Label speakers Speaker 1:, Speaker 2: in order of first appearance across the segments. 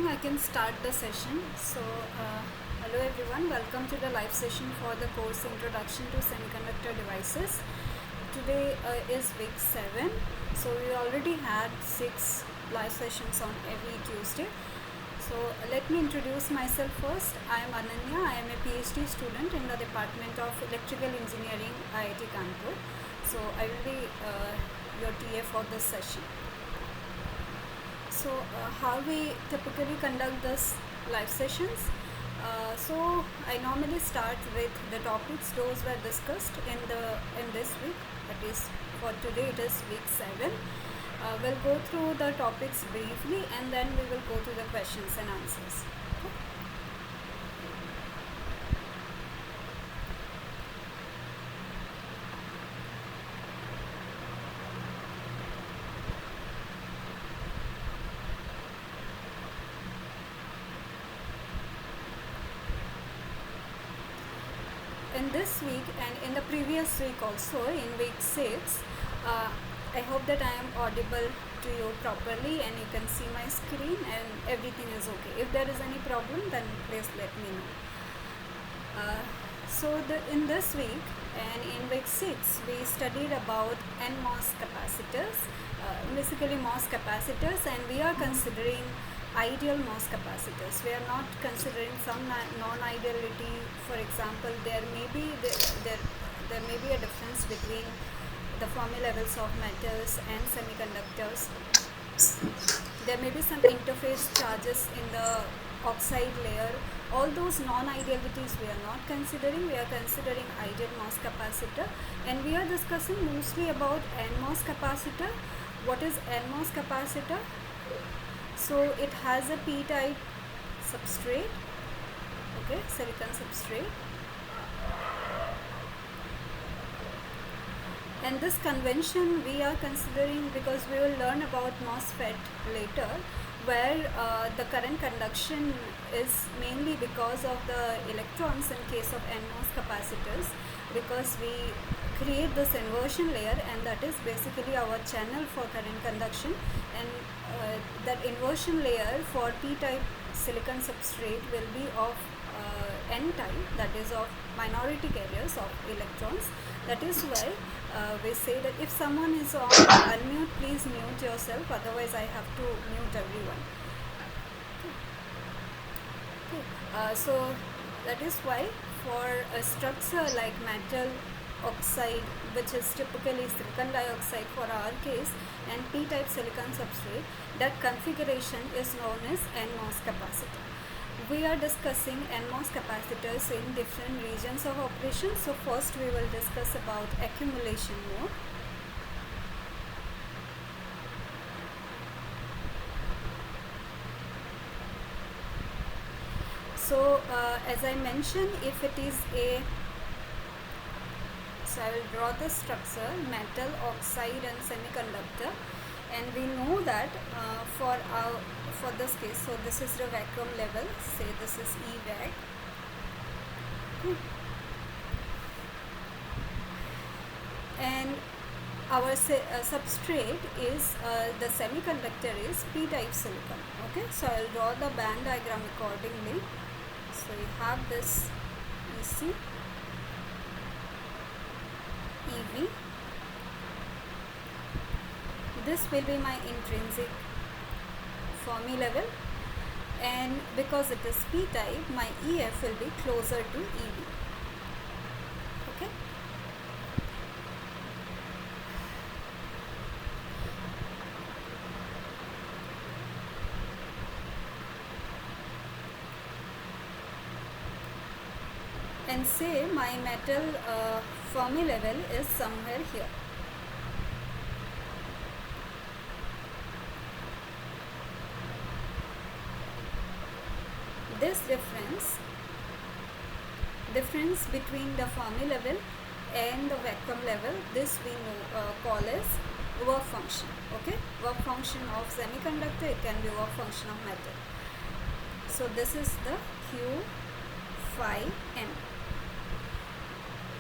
Speaker 1: think I can start the session. Hello everyone, welcome to the live session for the course Introduction to Semiconductor Devices. Today is week 7, so we already had 6 live sessions on every Tuesday. So let me introduce myself first. I am Ananya. I am a PhD student in the Department of Electrical Engineering, IIT Kanpur. So I will be your TA for this session. So how we typically conduct this live sessions? So I normally start with the topics those were discussed in this week. That is, for today it is week 7. We'll go through the topics briefly and then we will go to the questions and answers. In this week and in the previous week also, in week 6, I hope that I am audible to you properly and you can see my screen and everything is okay. If there is any problem, then please let me know. In this week and in week 6, we studied about NMOS capacitors, basically MOS capacitors, and we are considering ideal MOS capacitors. We are not considering some non-ideality. For example, there may be a difference between the Fermi levels of metals and semiconductors. There may be some interface charges in the oxide layer. All those non-idealities we are not considering. We are considering ideal MOS capacitor, and we are discussing mostly about NMOS capacitor. What is NMOS capacitor? So it has a p-type substrate, okay, silicon substrate, and this convention we are considering because we will learn about MOSFET later, where the current conduction is mainly because of the electrons in case of NMOS capacitors, because we create this inversion layer, and that is basically our channel for current conduction, and that inversion layer for p-type silicon substrate will be of n-type, that is of minority carriers of electrons. That is why we say that if someone is on unmute, please mute yourself, otherwise I have to mute everyone. So that is why for a structure like metal oxide, which is typically silicon dioxide for our case, and p-type silicon substrate, that configuration is known as NMOS capacitor. We are discussing NMOS capacitors in different regions of operation. So first we will discuss about accumulation mode. So as I mentioned, if it is so I will draw the structure, metal, oxide and semiconductor, and we know that for this case, so this is the vacuum level, say this is EVAC. And our substrate is the semiconductor is p-type silicon. Okay, so I will draw the band diagram accordingly. So you have this EC, EV. This will be my intrinsic Fermi level, and because it is p-type, my EF will be closer to EV. Okay. And say my metal Fermi level is somewhere here. This difference between the Fermi level and the vacuum level, this we call as work function. Okay, work function of semiconductor, it can be work function of metal. So this is the Q phi m.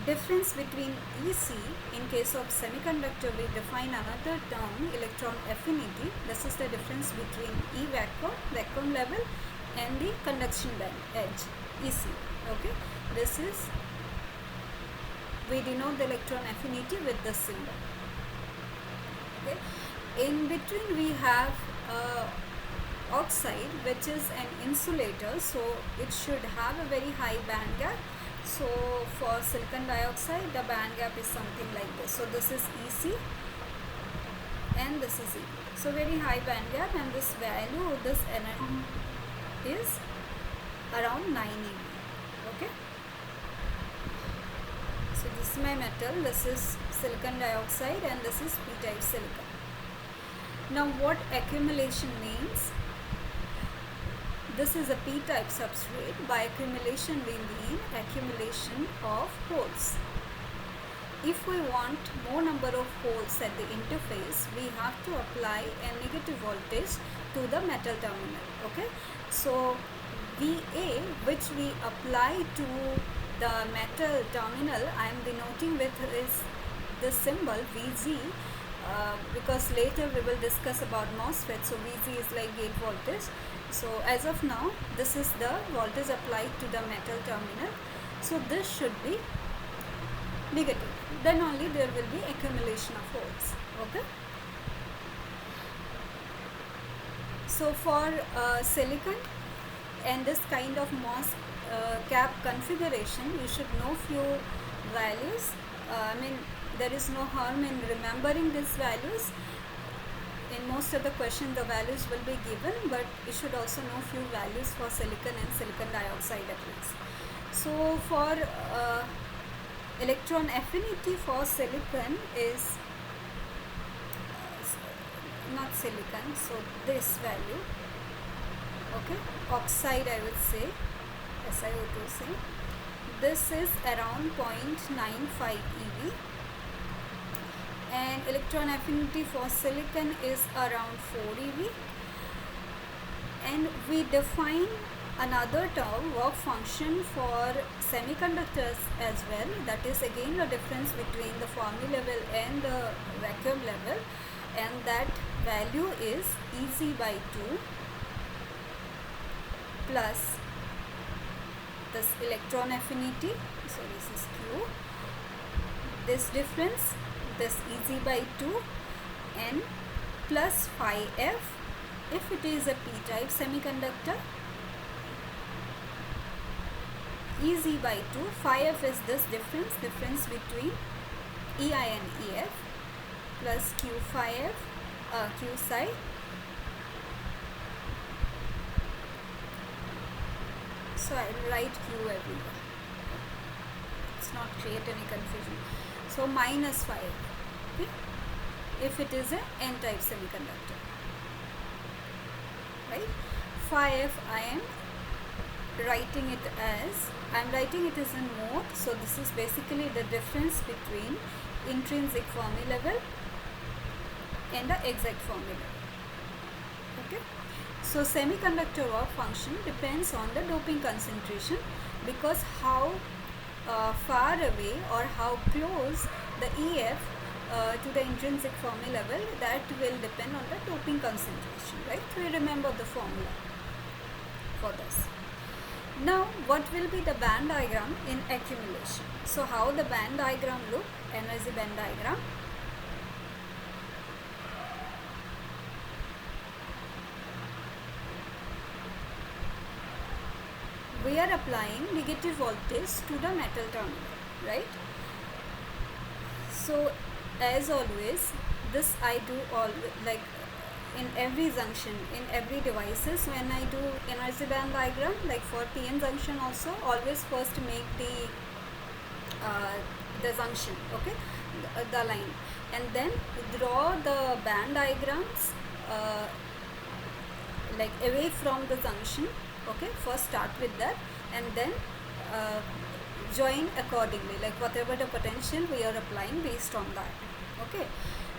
Speaker 1: difference between EC, in case of semiconductor we define another term, electron affinity. This is the difference between E vacuum level, and the conduction band edge, EC. Okay, this is, we denote the electron affinity with this symbol. Okay, in between we have oxide, which is an insulator, so it should have a very high band gap. So for silicon dioxide, the band gap is something like this. So this is EC and this is EB. So very high band gap, and this value of this energy is around 9 EB. Okay. So this is my metal, this is silicon dioxide, and this is p-type silicon. Now what accumulation means? This is a p-type substrate. By accumulation we mean accumulation of holes. If we want more number of holes at the interface, we have to apply a negative voltage to the metal terminal. Okay, so VA, which we apply to the metal terminal, I am denoting with is this symbol VG, because later we will discuss about MOSFET. So VG is like gate voltage. So as of now, this is the voltage applied to the metal terminal. So this should be negative. Then only there will be accumulation of holes. Okay. So for silicon and this kind of MOS cap configuration, you should know few values. I mean, there is no harm in remembering these values. In most of the questions the values will be given, but you should also know few values for silicon and silicon dioxide at least. So for electron affinity for silicon is not silicon, so this value, okay, oxide I would say, SiO2 say, this is around 0.95 EV, and electron affinity for silicon is around 4 EV. And we define another term, work function, for semiconductors as well. That is again the difference between the Fermi level and the vacuum level, and that value is EC by 2 plus this electron affinity, so this is Q, this difference, this EC by 2, and plus phi F if it is a p-type semiconductor, EZ by 2, phi F is this difference between EI and EF, plus Q phi F, Q psi, so I will write Q everywhere, let's not create any confusion. So minus phi F, okay, if it is a n-type semiconductor, right? Phi F I am writing it as, I am writing it as in mode, so this is basically the difference between intrinsic Fermi level and the exact Fermi level. Okay, so semiconductor work function depends on the doping concentration, because how far away or how close the EF to the intrinsic Fermi level, that will depend on the doping concentration, right? We remember the formula for this. Now what will be the band diagram in accumulation? So how the band diagram look, energy band diagram? We are applying negative voltage to the metal terminal, right? So as always, this I do all, like in every junction, in every devices, when I do energy band diagram, like for PN junction also, always first make the junction, okay, the line, and then draw the band diagrams like away from the junction. Okay, first start with that, and then join accordingly, like whatever the potential we are applying based on that. Okay,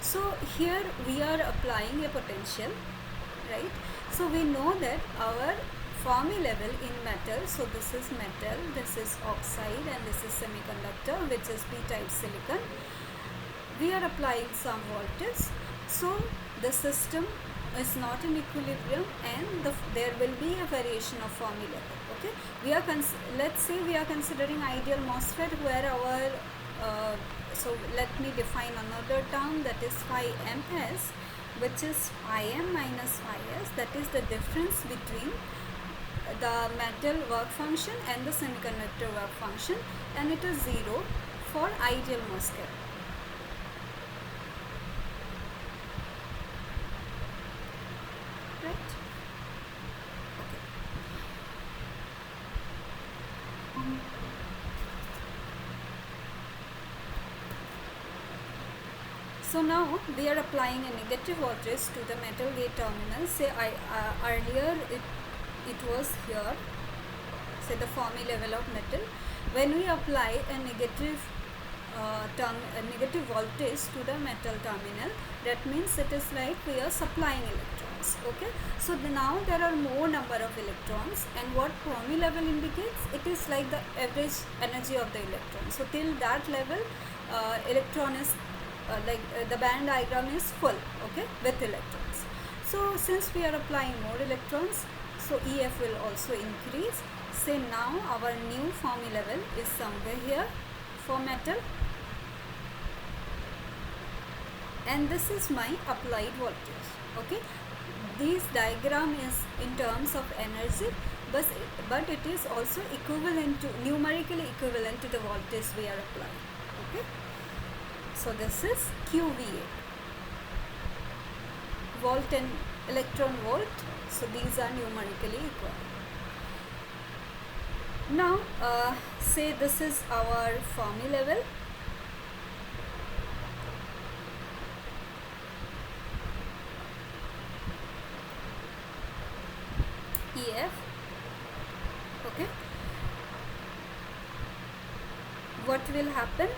Speaker 1: so here we are applying a potential, right? So we know that our Fermi level in metal, so this is metal, this is oxide, and this is semiconductor, which is p-type silicon. We are applying some voltage, so the system is not in equilibrium, and there will be a variation of Fermi level. Okay, we are let's say we are considering ideal MOSFET where our so let me define another term, that is phi ms, which is phi m minus phi s, that is the difference between the metal work function and the semiconductor work function, and it is 0 for ideal MOSFET. Right? Okay. So now we are applying a negative voltage to the metal gate terminal. Say earlier it was here, say the Fermi level of metal. When we apply a negative negative voltage to the metal terminal, that means it is like we are supplying electrons. Okay, so now there are more number of electrons, and what Fermi level indicates, it is like the average energy of the electron. So till that level electron is the band diagram is full, okay, with electrons. So since we are applying more electrons, so EF will also increase. Say now our new Fermi level is somewhere here for metal, and this is my applied voltage. Okay, this diagram is in terms of energy, but it is also equivalent to, numerically equivalent to the voltage we are applying. Okay, so this is QVA, volt and electron volt, so these are numerically equal. Now say this is our Fermi level, EF. Okay, what will happen?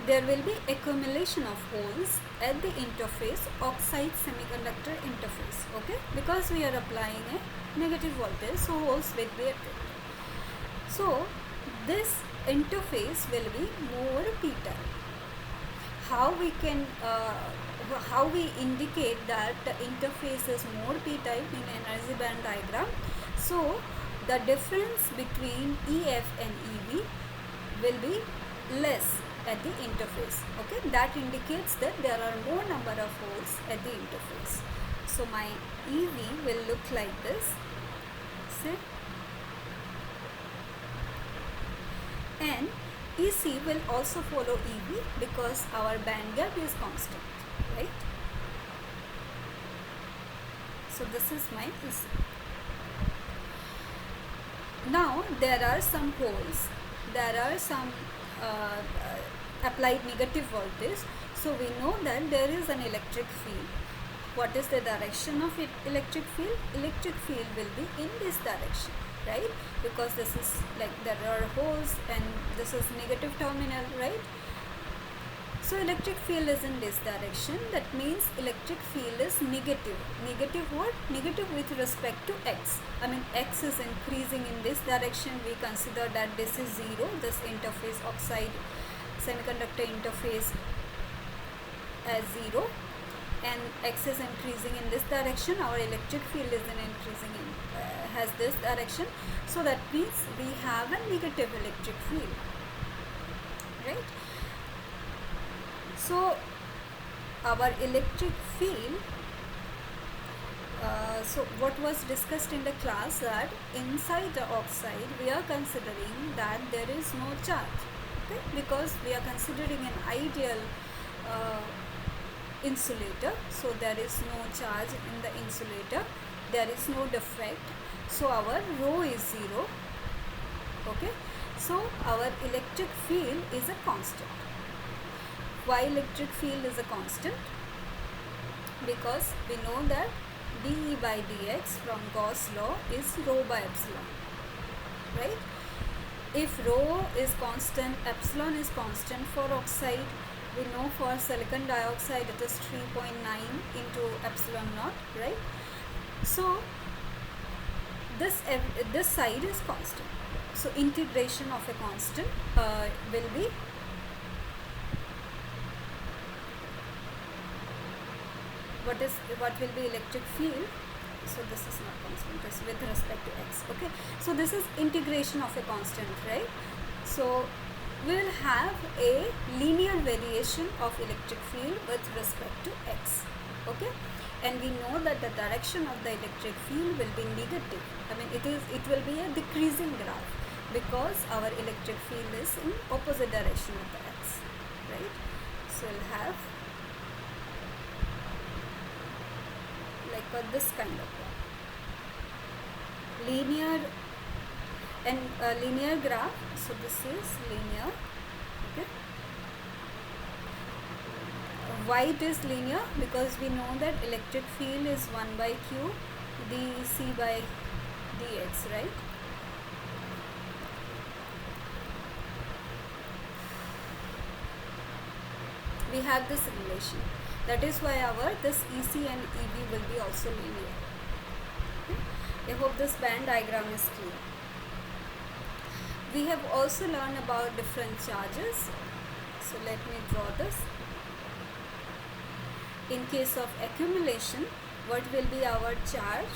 Speaker 1: There will be accumulation of holes at the interface, oxide semiconductor interface. Okay, because we are applying a negative voltage, so holes will be attracted. So this interface will be more p-type. How we can how we indicate that the interface is more p-type in energy band diagram? So the difference between EF and EV will be less at the interface. Okay, that indicates that there are more number of holes at the interface. So my EV will look like this, see, and EC will also follow EV because our band gap is constant, right? So this is my EC. Now there are some holes, there are some applied negative voltage, so we know that there is an electric field. What is the direction of electric field? Electric field will be in this direction, right? Because this is like there are holes and this is negative terminal, right? So electric field is in this direction, that means electric field is negative. Negative what? Negative with respect to x. I mean x is increasing in this direction. We consider that this is 0, this interface oxide semiconductor interface as 0, and x is increasing in this direction. Our electric field is increasing in has this direction, so that means we have a negative electric field, right? So our electric field, so what was discussed in the class, that inside the oxide we are considering that there is no charge, okay, because we are considering an ideal insulator, so there is no charge in the insulator, there is no defect, so our rho is 0. Okay, so our electric field is a constant. Why electric field is a constant? Because we know that dE by dx from Gauss law is rho by epsilon, right? If rho is constant, epsilon is constant for oxide. We know for silicon dioxide it is 3.9 into epsilon naught, right? So this side is constant. So integration of a constant will be what will be electric field. So this is not constant, this with respect to x. Okay, so this is integration of a constant, right? So we will have a linear variation of electric field with respect to x. Okay, and we know that the direction of the electric field will be negative. I mean, it will be a decreasing graph because our electric field is in opposite direction of the x, right? So we'll have like this kind of linear and linear graph. So this is linear. Okay, why it is linear? Because we know that electric field is 1 by q dc by dx, right? We have this relation. That is why our this EC and EB will be also linear. Okay? I hope this band diagram is clear. We have also learned about different charges. So let me draw this. In case of accumulation, what will be our charge?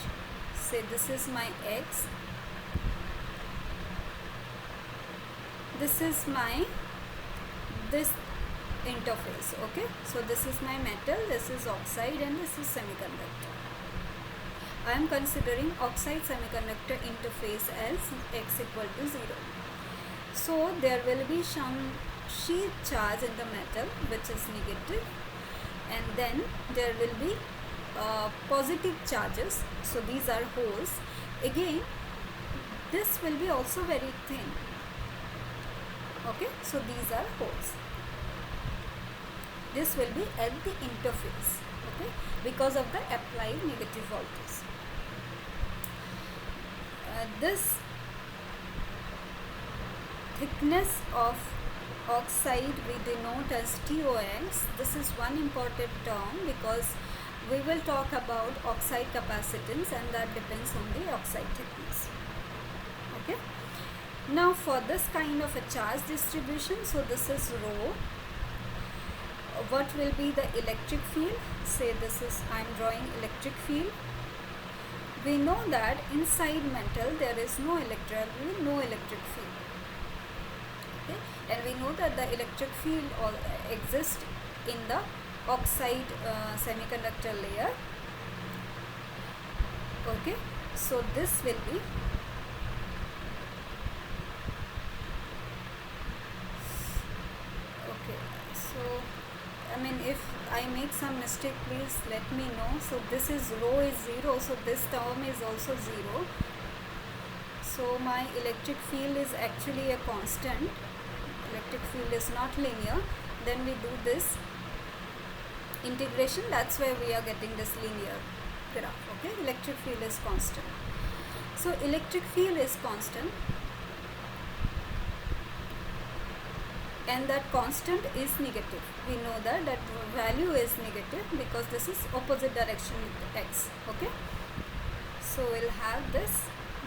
Speaker 1: Say this is my X. This is my this interface. Okay, so this is my metal, this is oxide, and this is semiconductor. I am considering oxide semiconductor interface as x equal to 0. So there will be some sheet charge in the metal which is negative, and then there will be positive charges. So these are holes. Again, this will be also very thin. Okay, so these are holes. This will be at the interface, okay, because of the applied negative voltage. This thickness of oxide we denote as TOX. This is one important term because we will talk about oxide capacitance, and that depends on the oxide thickness. Okay. Now for this kind of a charge distribution, so this is rho. What will be the electric field? Say this is, I am drawing electric field. We know that inside metal there is no electric field. Okay? And we know that the electric field exists in the oxide semiconductor layer. Okay, so this will be okay. So I mean, if I make some mistake, please let me know. So this is rho is 0, so this term is also 0. So my electric field is actually a constant. Electric field is not linear. Then we do this integration. That's why we are getting this linear graph. Okay, electric field is constant. So electric field is constant, and that constant is negative. We know that value is negative because this is opposite direction with x. Okay, so we'll have this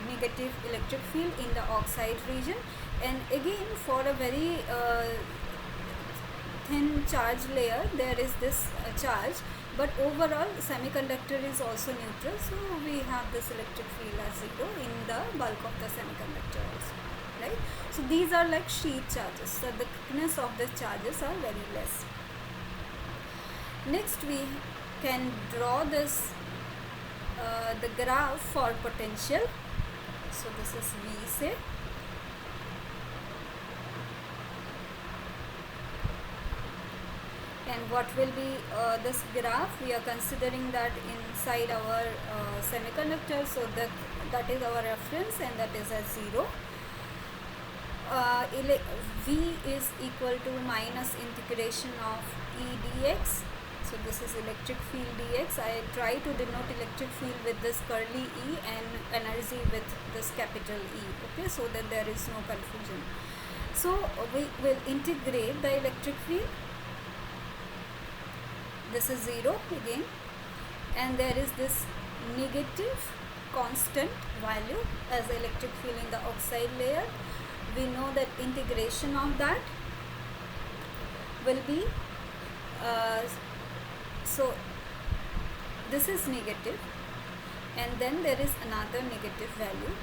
Speaker 1: negative electric field in the oxide region, and again for a very thin charge layer there is this charge, but overall semiconductor is also neutral, so we have this electric field as 0 in the bulk of the semiconductor also. Right? So these are like sheet charges, so the thickness of the charges are very less. Next we can draw this the graph for potential. So this is V, say, and what will be this graph? We are considering that inside our semiconductor, so that is our reference, and that is at 0. V is equal to minus integration of E dx. So this is electric field dx. I try to denote electric field with this curly E and energy with this capital E. Okay, so that there is no confusion. So we will integrate the electric field. This is 0 again, and there is this negative constant value as electric field in the oxide layer. We know that integration of that will be so this is negative, and then there is another negative value,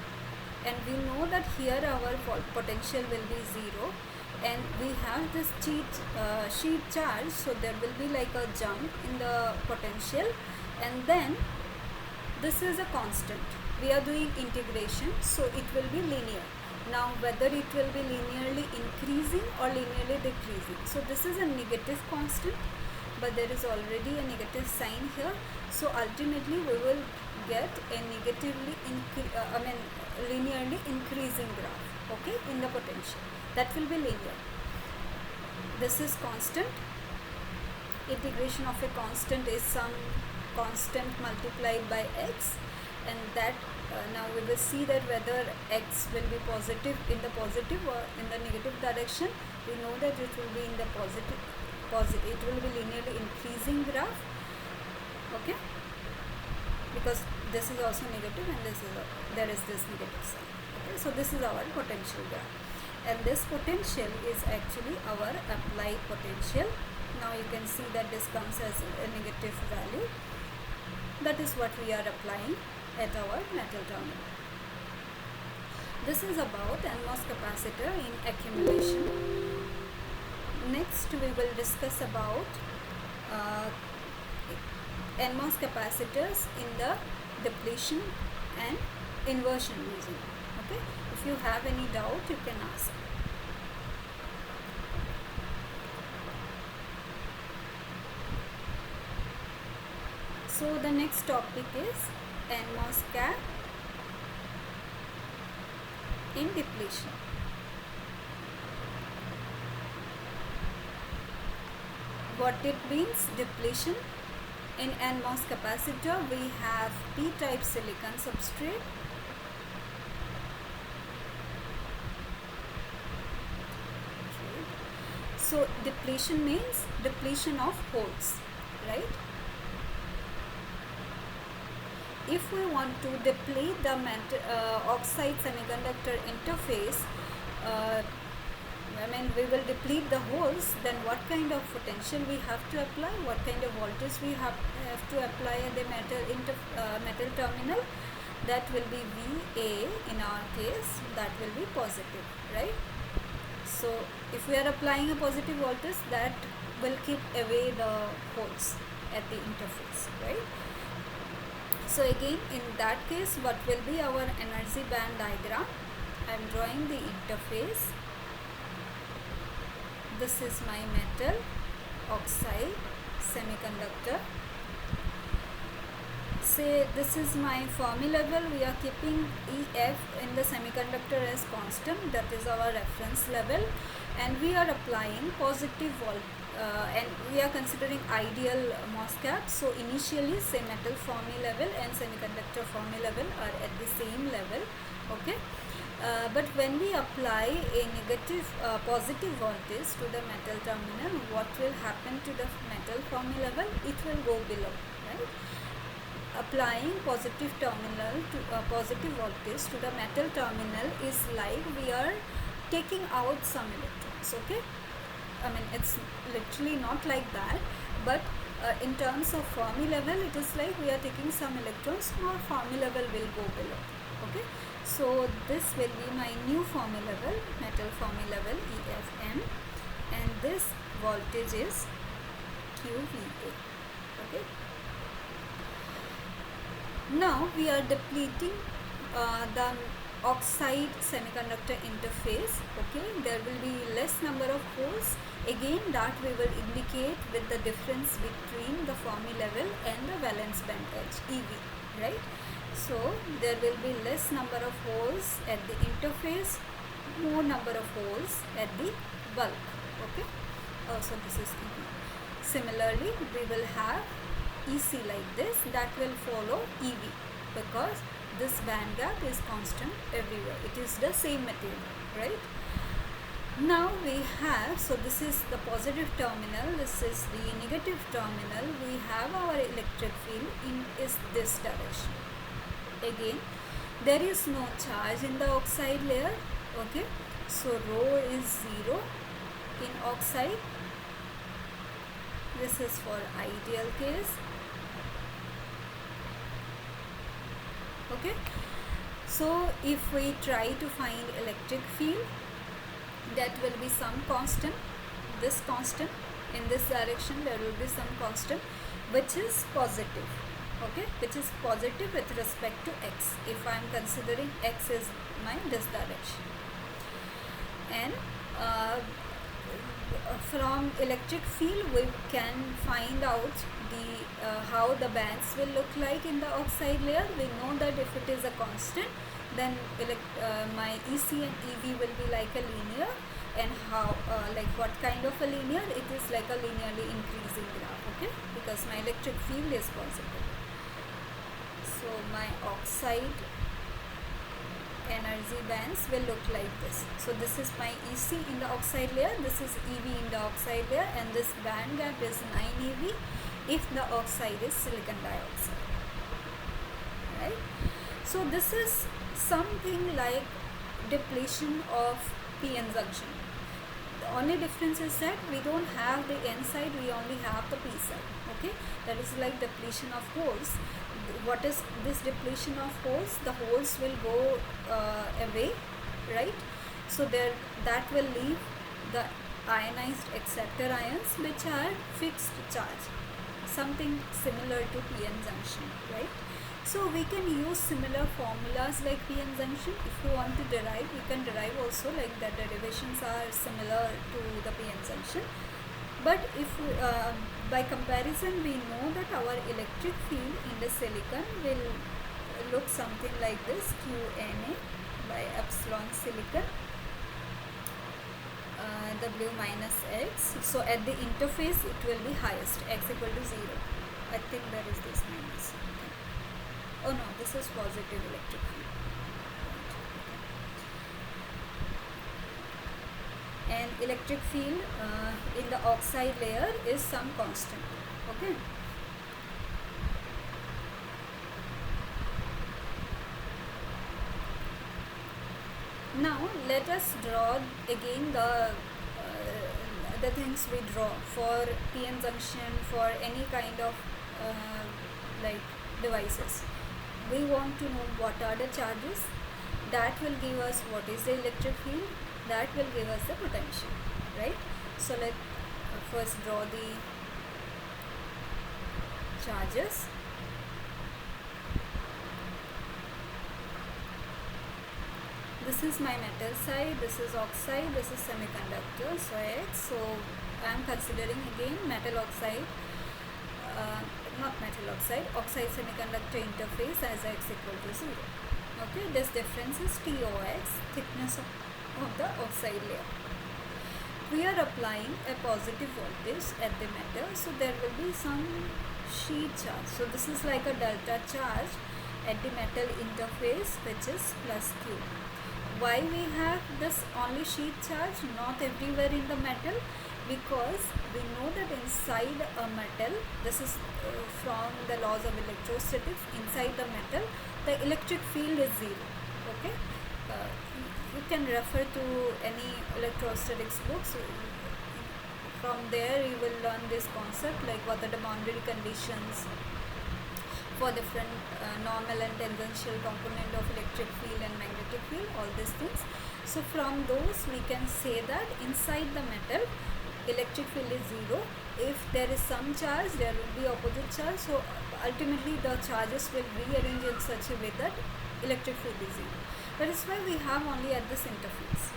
Speaker 1: and we know that here our potential will be 0, and we have this sheet charge, so there will be like a jump in the potential, and then this is a constant. We are doing integration, so it will be linear. Now whether it will be linearly increasing or linearly decreasing, so this is a negative constant, but there is already a negative sign here, so ultimately we will get a linearly increasing graph, okay, in the potential. That will be linear. This is constant. Integration of a constant is some constant multiplied by x, and that now we will see that whether x will be positive in the positive or in the negative direction. We know that it will be in the positive, it will be linearly increasing graph, okay, because this is also negative and there is this negative sign, okay. So this is our potential graph, and this potential is actually our applied potential. Now you can see that this comes as a negative value. That is what we are applying at our metal terminal. This is about NMOS capacitor in accumulation. Next we will discuss about NMOS capacitors in the depletion and inversion region, okay. If you have any doubt, you can ask. So the next topic is NMOS cap in depletion. What it means, depletion. In NMOS capacitor we have p-type silicon substrate, so depletion means depletion of holes, right? If we want to deplete the oxide semiconductor interface, we will deplete the holes, then what kind of potential we have to apply, what kind of voltage we have to apply at the metal terminal? That will be VA in our case, that will be positive, right? So if we are applying a positive voltage, that will keep away the holes at the interface, right? So again, in that case, what will be our energy band diagram? I am drawing the interface. This is my metal oxide semiconductor. Say this is my Fermi level. We are keeping EF in the semiconductor as constant, that is our reference level, and we are applying positive and we are considering ideal MOSFET. So initially, say metal Fermi level and semiconductor Fermi level are at the same level, okay. But when we apply a positive voltage to the metal terminal, what will happen to the metal Fermi level? It will go below, right? Applying positive positive voltage to the metal terminal is like we are taking out some electrons, okay. It's literally not like that, but in terms of Fermi level, it is like we are taking some electrons, our Fermi level will go below, okay. So this will be my new Fermi level, metal Fermi level EFM, and this voltage is QVA, okay. Now we are depleting the oxide semiconductor interface, okay. There will be less number of holes. Again, that we will indicate with the difference between the Fermi level and the valence band edge, EV, right? So there will be less number of holes at the interface, more number of holes at the bulk, okay. So this is EV. Similarly, we will have EC like this, that will follow EV, because this band gap is constant everywhere. It is the same material, right? Now we have, so this is the positive terminal, this is the negative terminal. We have our electric field in this direction. Again, there is no charge in the oxide layer. Okay, so rho is 0 in oxide. This is for ideal case. Okay, so if we try to find electric field, that will be some constant, this constant, in this direction there will be some constant which is positive. Okay, which is positive with respect to x, if I am considering x is my this direction. And from electric field we can find out the how the bands will look like in the oxide layer. We know that if it is a constant, then my EC and EV will be like a linear, and how like what kind of a linear? It is like a linearly increasing graph. Okay, because my electric field is positive. So my oxide energy bands will look like this. So this is my EC in the oxide layer, this is EV in the oxide layer, and this band gap is 9 EV if the oxide is silicon dioxide. Right? So this is something like depletion of p-n junction. The only difference is that we don't have the n side, we only have the p side. Okay, that is like depletion of holes. What is this depletion of holes? The holes will go away, right? So there, that will leave the ionized acceptor ions which are fixed charge, something similar to p-n junction, right? So we can use similar formulas like p-n junction. If you want to derive, you can derive also, like the derivations are similar to the p-n junction. But if by comparison we know that our electric field in the silicon will look something like this, QNA by epsilon silicon W minus X. So at the interface it will be highest, X equal to 0. I think there is this minus. Oh no, this is positive electric field. And electric field in the oxide layer is some constant. Okay. Now let us draw again the things we draw for p-n junction, for any kind of like devices. We want to know what are the charges. That will give us what is the electric field. That will give us the potential, right? So let's first draw the charges. This is my metal side, this is oxide, this is semiconductor, so X. So I am considering again metal oxide, not metal oxide, oxide semiconductor interface as X equal to 0. Okay, this difference is TOX, thickness of the oxide layer. We are applying a positive voltage at the metal, so there will be some sheet charge. So this is like a delta charge at the metal interface, which is plus Q. Why we have this only sheet charge, not everywhere in the metal? Because we know that inside a metal, this is from the laws of electrostatics, inside the metal the electric field is 0. Okay, you can refer to any electrostatics books. From there you will learn this concept, like what are the boundary conditions for different normal and tangential component of electric field and magnetic field, all these things. So from those we can say that inside the metal electric field is 0. If there is some charge, there will be opposite charge. So ultimately the charges will rearrange in such a way that electric field is 0. That is why we have only at this interface.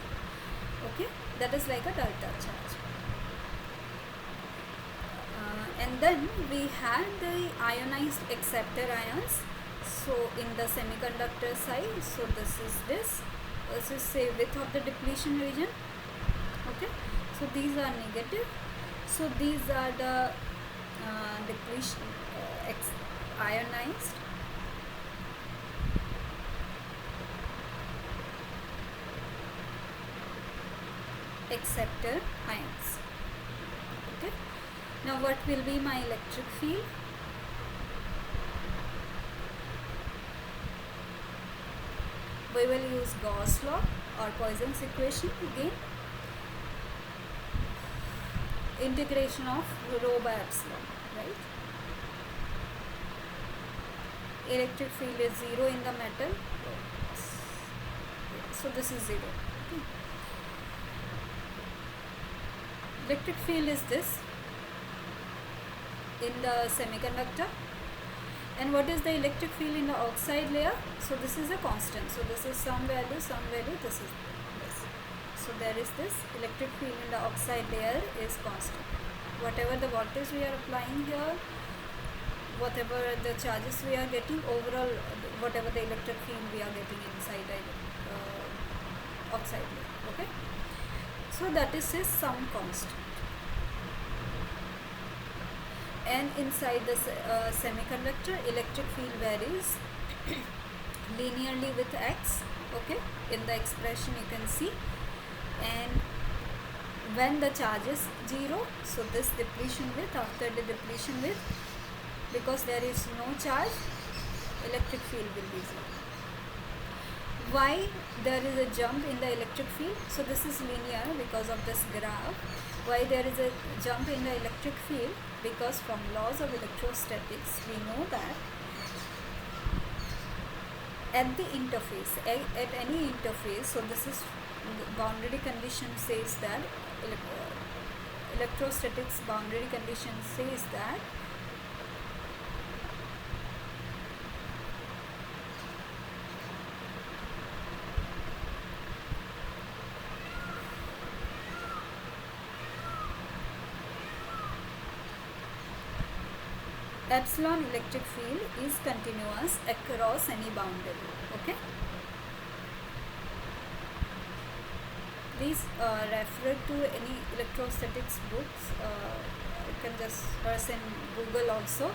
Speaker 1: Okay, that is like a delta charge. And then we had the ionized acceptor ions. So in the semiconductor side, so this is say width of the depletion region. Okay, so these are negative. So these are the depletion ionized. Acceptor ions. Okay. Now what will be my electric field? We will use Gauss law or Poisson's equation again. Integration of rho by epsilon, right? Electric field is 0 in the metal, so this is 0. Okay. Electric field is this in the semiconductor. And what is the electric field in the oxide layer? So this is a constant. So this is some value, this is this. So there is this electric field in the oxide layer is constant. Whatever the voltage we are applying here, whatever the charges we are getting, overall whatever the electric field we are getting inside the oxide layer. Okay. So that is his some constant. And inside the semiconductor, electric field varies linearly with x. Okay, in the expression you can see. And when the charge is 0, so this depletion width, after the depletion width, because there is no charge, electric field will be 0. Why there is a jump in the electric field? So this is linear because of this graph. Why there is a jump in the electric field? Because from laws of electrostatics we know that at the interface, at any interface, so this is boundary condition says that electrostatics boundary condition says that epsilon electric field is continuous across any boundary. Okay. Please refer to any electrostatics books. You can just search in Google also.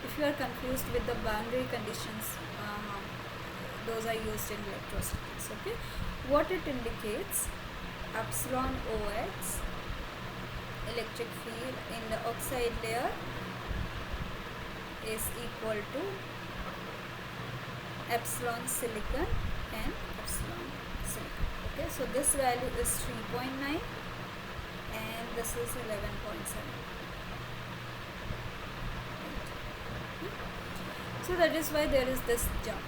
Speaker 1: If you are confused with the boundary conditions, those are used in electrostatics. Okay. What it indicates? Epsilon OX electric field in the oxide layer is equal to epsilon silicon and epsilon silicon. Okay, so this value is 3.9 and this is 11.7. So that is why there is this jump,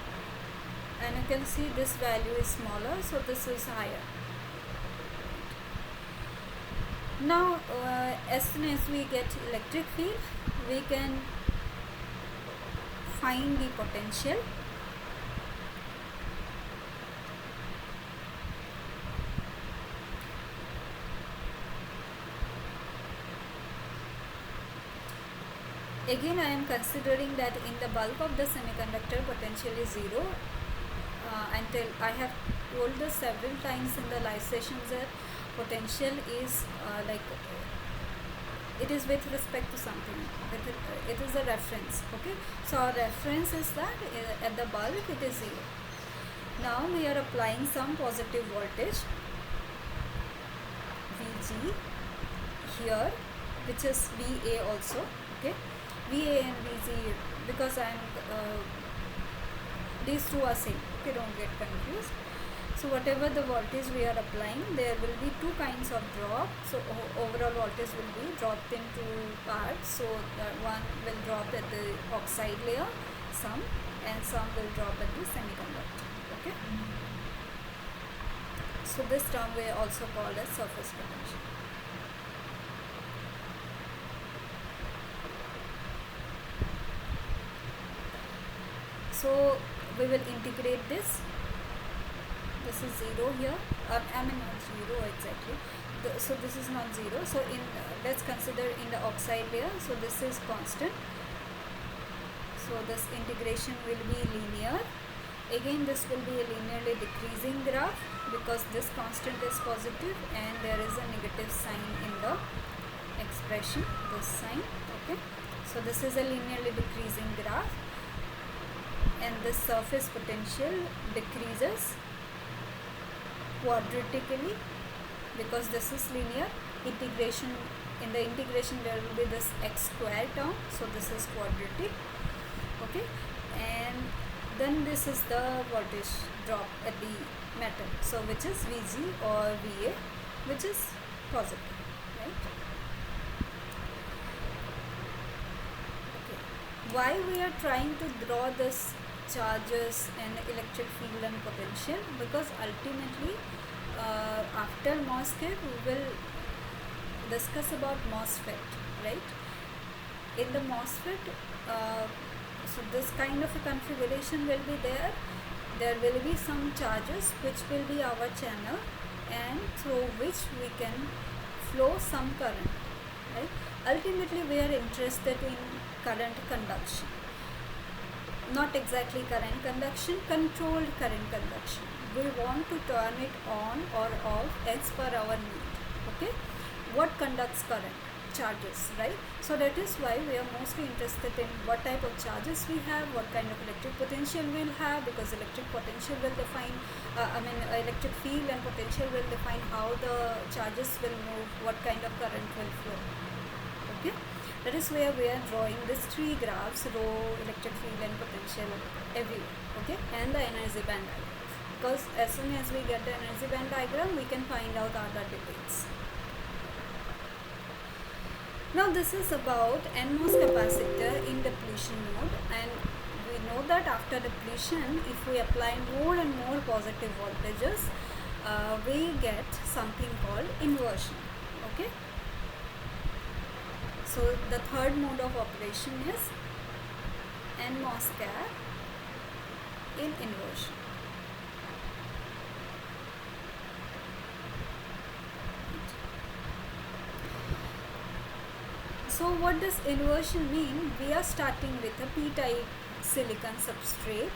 Speaker 1: and you can see this value is smaller, so this is higher. Now as soon as we get electric field, we can find the potential. Again, I am considering that in the bulk of the semiconductor potential is 0 until I have told this several times in the live sessions that potential is it is with respect to something. It is a reference. Okay, so our reference is that at the bulk it is 0. Now we are applying some positive voltage Vg here, which is Va also. Okay, Va and Vg, because I am these two are same. Okay, don't get confused. So whatever the voltage we are applying, there will be two kinds of drop. So overall voltage will be dropped in two parts. So one will drop at the oxide layer, some, and some will drop at the semiconductor. Okay. So this term we also call as surface potential. So we will integrate this. This is 0 here. I mean not 0 exactly. So this is not 0. So in let's consider in the oxide layer. So this is constant. So this integration will be linear. Again, this will be a linearly decreasing graph because this constant is positive and there is a negative sign in the expression. This sign. Okay. So this is a linearly decreasing graph, and the surface potential decreases quadratically because this is linear. Integration, in the integration there will be this x square term, so this is quadratic. Okay, and then this is the voltage drop at the metal, so which is Vg or Va, which is positive, right? Okay. Why we are trying to draw this charges and electric field and potential? Because ultimately after MOSFET we will discuss about MOSFET, right? In the MOSFET, so this kind of a configuration will be there. There will be some charges which will be our channel, and through which we can flow some current, right? Ultimately we are interested in current conduction, not exactly current conduction, controlled current conduction. We want to turn it on or off as per our need. Okay, what conducts current? Charges, right? So that is why we are mostly interested in what type of charges we have, what kind of electric potential we'll have, because electric potential will define electric field and potential will define how the charges will move, what kind of current will flow. Okay, that is where we are drawing these three graphs: rho, electric field and potential everywhere. Okay, and the energy band diagram, because as soon as we get the energy band diagram we can find out other details. Now this is about NMOS capacitor in depletion mode, and we know that after depletion, if we apply more and more positive voltages, we get something called inversion. Okay, so the third mode of operation is NMOS cap in inversion. So what does inversion mean? We are starting with a p-type silicon substrate,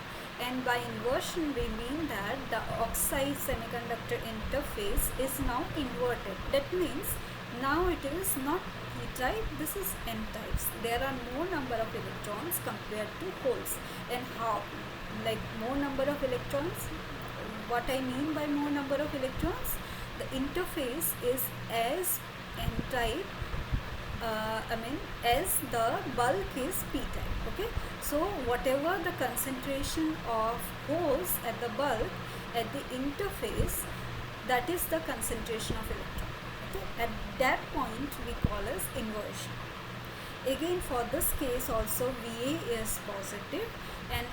Speaker 1: and by inversion we mean that the oxide semiconductor interface is now inverted. That means now it is not p-type, this is n-types. There are more number of electrons compared to holes. And how? Like more number of electrons? What I mean by more number of electrons? The interface is as n-type, as the bulk is p-type. Okay, so whatever the concentration of holes at the bulk at the interface, that is the concentration of electron. Okay, at that point we call as inversion. Again, for this case also Va is positive, and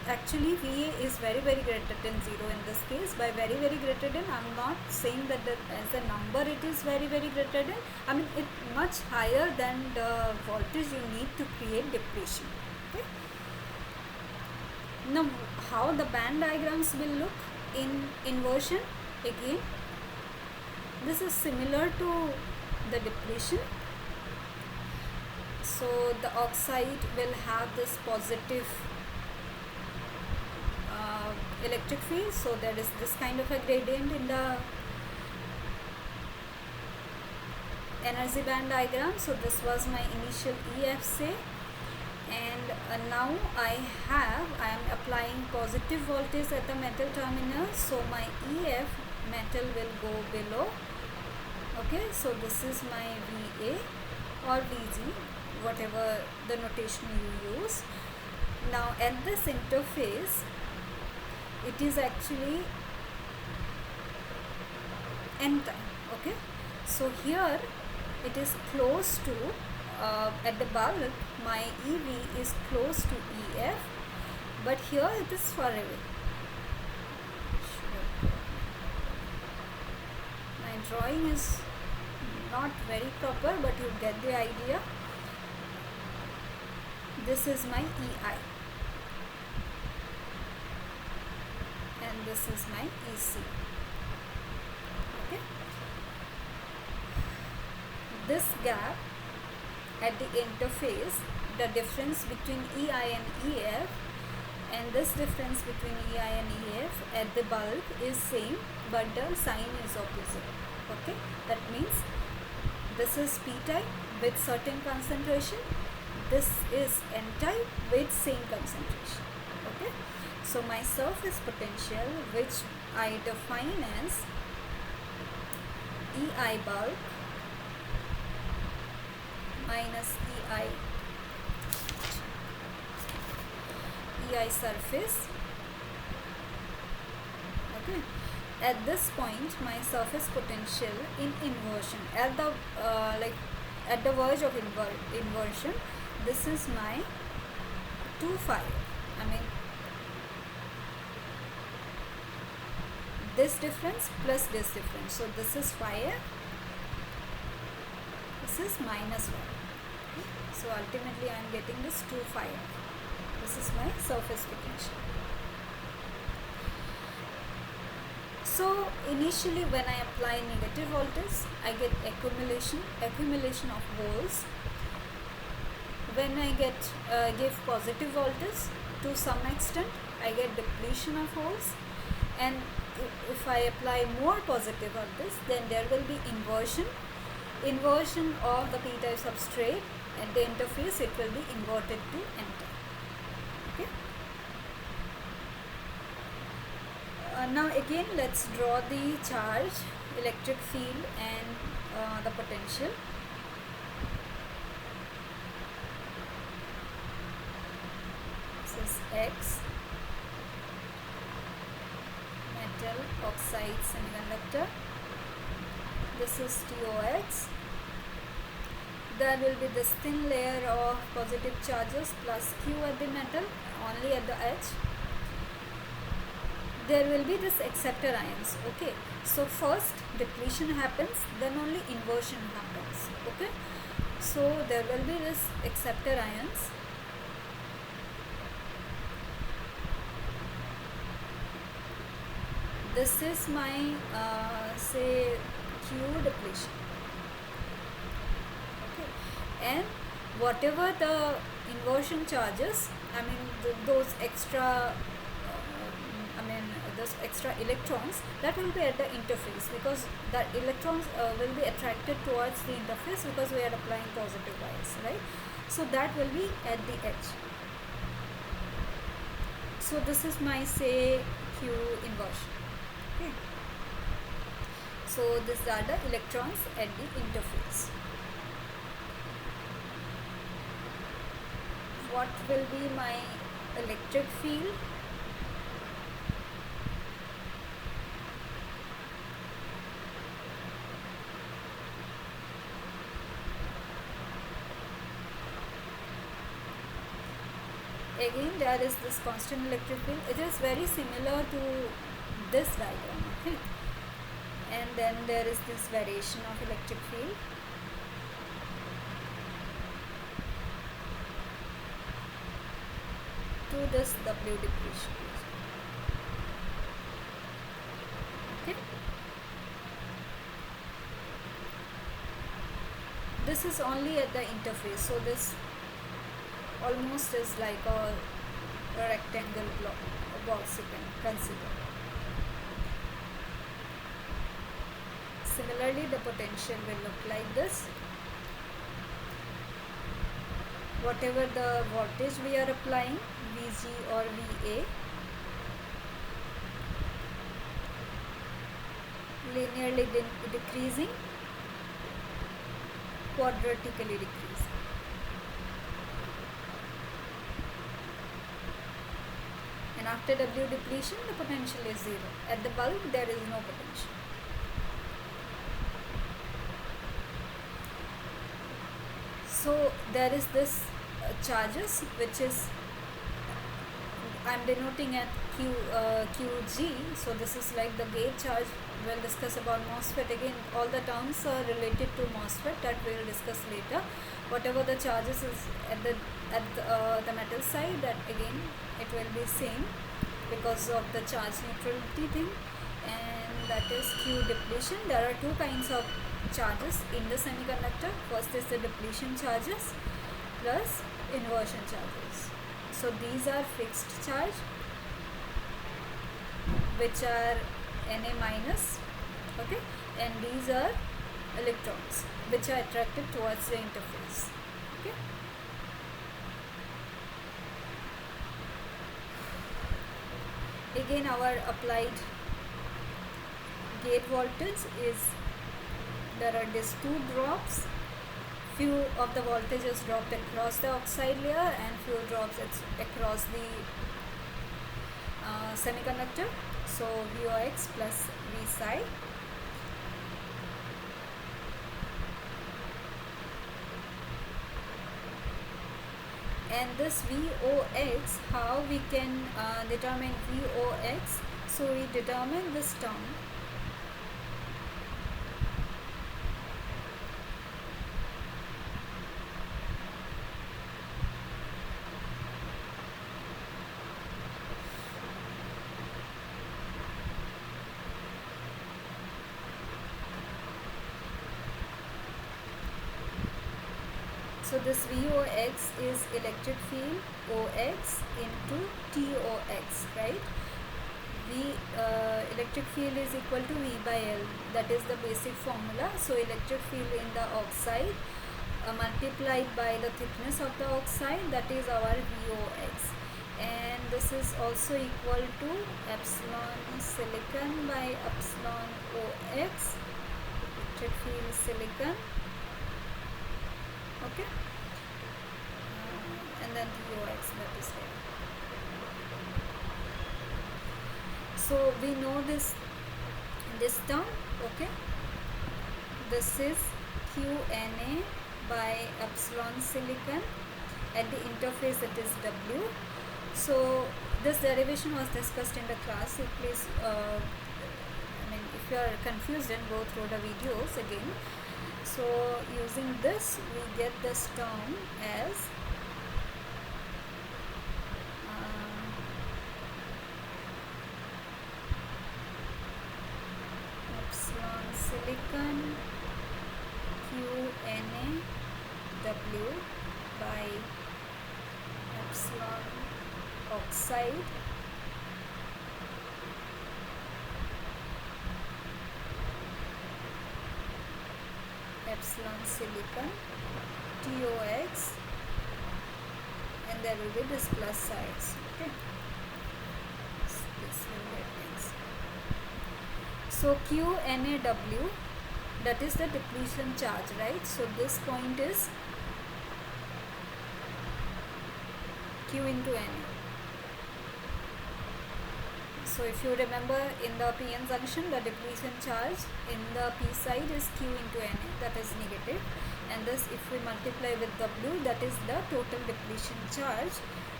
Speaker 1: actually Va is very greater than 0 in this case. By very greater than, I am not saying that as a number it is very greater than, it much higher than the voltage you need to create depletion. Okay, now how the band diagrams will look in inversion? Again, this is similar to the depletion. So the oxide will have this positive electric field, so there is this kind of a gradient in the energy band diagram. So this was my initial EF say, and now I am applying positive voltage at the metal terminal, so my EF metal will go below. Okay, so this is my Va or Vg, whatever the notation you use. Now at this interface, it is actually n-type. Okay, so here it is close to at the bulk my EV is close to EF, but here it is far away. My drawing is not very proper, but you get the idea. This is my EI, and this is my EC. Okay, this gap at the interface, the difference between EI and EF, and this difference between EI and EF at the bulk is same, but the sign is opposite. Okay, that means this is p-type with certain concentration, this is n-type with same concentration. Okay, so my surface potential, which I define as EI bulk minus PI surface. Okay, at this point my surface potential in inversion at the at the verge of inversion, this is my 2 phi. I mean this difference plus this difference, so this is phi f, this is minus 1. Okay? So ultimately I am getting this 2 phi f. This is my surface potential. So initially when I apply negative voltage, I get accumulation of holes. When I give positive voltage, to some extent I get depletion of holes, and if I apply more positive of this, then there will be inversion of the p-type substrate, and the interface it will be inverted to n-type. Okay. Now again let's draw the charge, electric field and the potential. This is X, metal oxide semiconductor. This is TOX. There will be this thin layer of positive charges plus Q at the metal, only at the edge. There will be this acceptor ions. Okay, so first depletion happens, then only inversion happens. Okay, so there will be this acceptor ions. This is my say Q depletion. Okay, and whatever the inversion charges, I mean those extra those extra electrons, that will be at the interface, because the electrons will be attracted towards the interface because we are applying positive bias, right? So that will be at the edge. So this is my say Q inversion. Okay, so these are the electrons at the interface. What will be my electric field? Again there is this constant electric field. It is very similar to this diagram. Okay, and then there is this variation of electric field. To this W depletion. Okay, this is only at the interface, so this almost is like a rectangle box you can consider. Similarly, the potential will look like this. Whatever the voltage we are applying, Vg or Va, linearly decreasing, quadratically decreasing. And after W depletion, the potential is 0. At the bulk, there is no potential. So there is this charges, which is I am denoting at Qg. So this is like the gate charge. We'll discuss about MOSFET again. All the terms are related to MOSFET that we will discuss later. Whatever the charges is at the metal side, that again it will be same because of the charge neutrality thing, and that is Q depletion. There are two kinds of charges in the semiconductor. First is the depletion charges plus inversion charges. So these are fixed charge, which are Na minus, okay, and these are electrons which are attracted towards the interface. Okay. Again, our applied gate voltage is, there are these two drops. Few of the voltage is dropped across the oxide layer and few drops across the semiconductor, so VOX plus V psi. And this VOX, how we can determine VOX? So we determine this term so this VOX is electric field OX into TOX, right? Electric field is equal to V by L, that is the basic formula. So electric field in the oxide multiplied by the thickness of the oxide, that is our VOX, and this is also equal to epsilon silicon by epsilon OX, electric field silicon, okay, and then VOX, that is there. So we know this term, okay, this is QNA by epsilon silicon, at the interface it is W. So this derivation was discussed in the class, so please if you are confused, then go through the videos again. So using this we get this term as epsilon silicon QNA W by epsilon oxide epsilon silicon TOX, and there will be this plus sides, okay, this will get things. So QNAW, that is the depletion charge, right? So this point is Q into Na. So if you remember, in the PN junction, the depletion charge in the P side is Q into Na, that is negative, and this, if we multiply with W, that is the total depletion charge.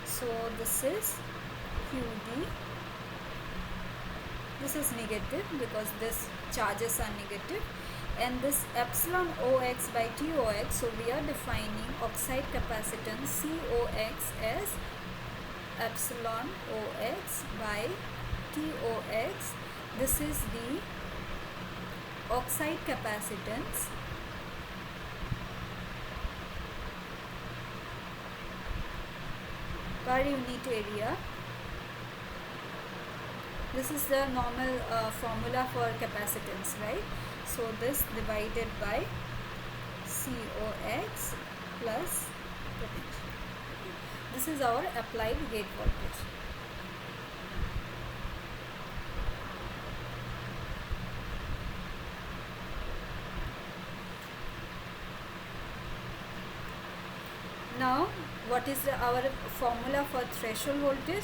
Speaker 1: So this is QD, this is negative because this charges are negative, and this epsilon OX by TOX, so we are defining oxide capacitance COX as epsilon OX by TOX. This is the oxide capacitance per unit area. This is the normal formula for capacitance, right? So this divided by COX plus potential. This is our applied gate voltage. Now, what is our formula for threshold voltage?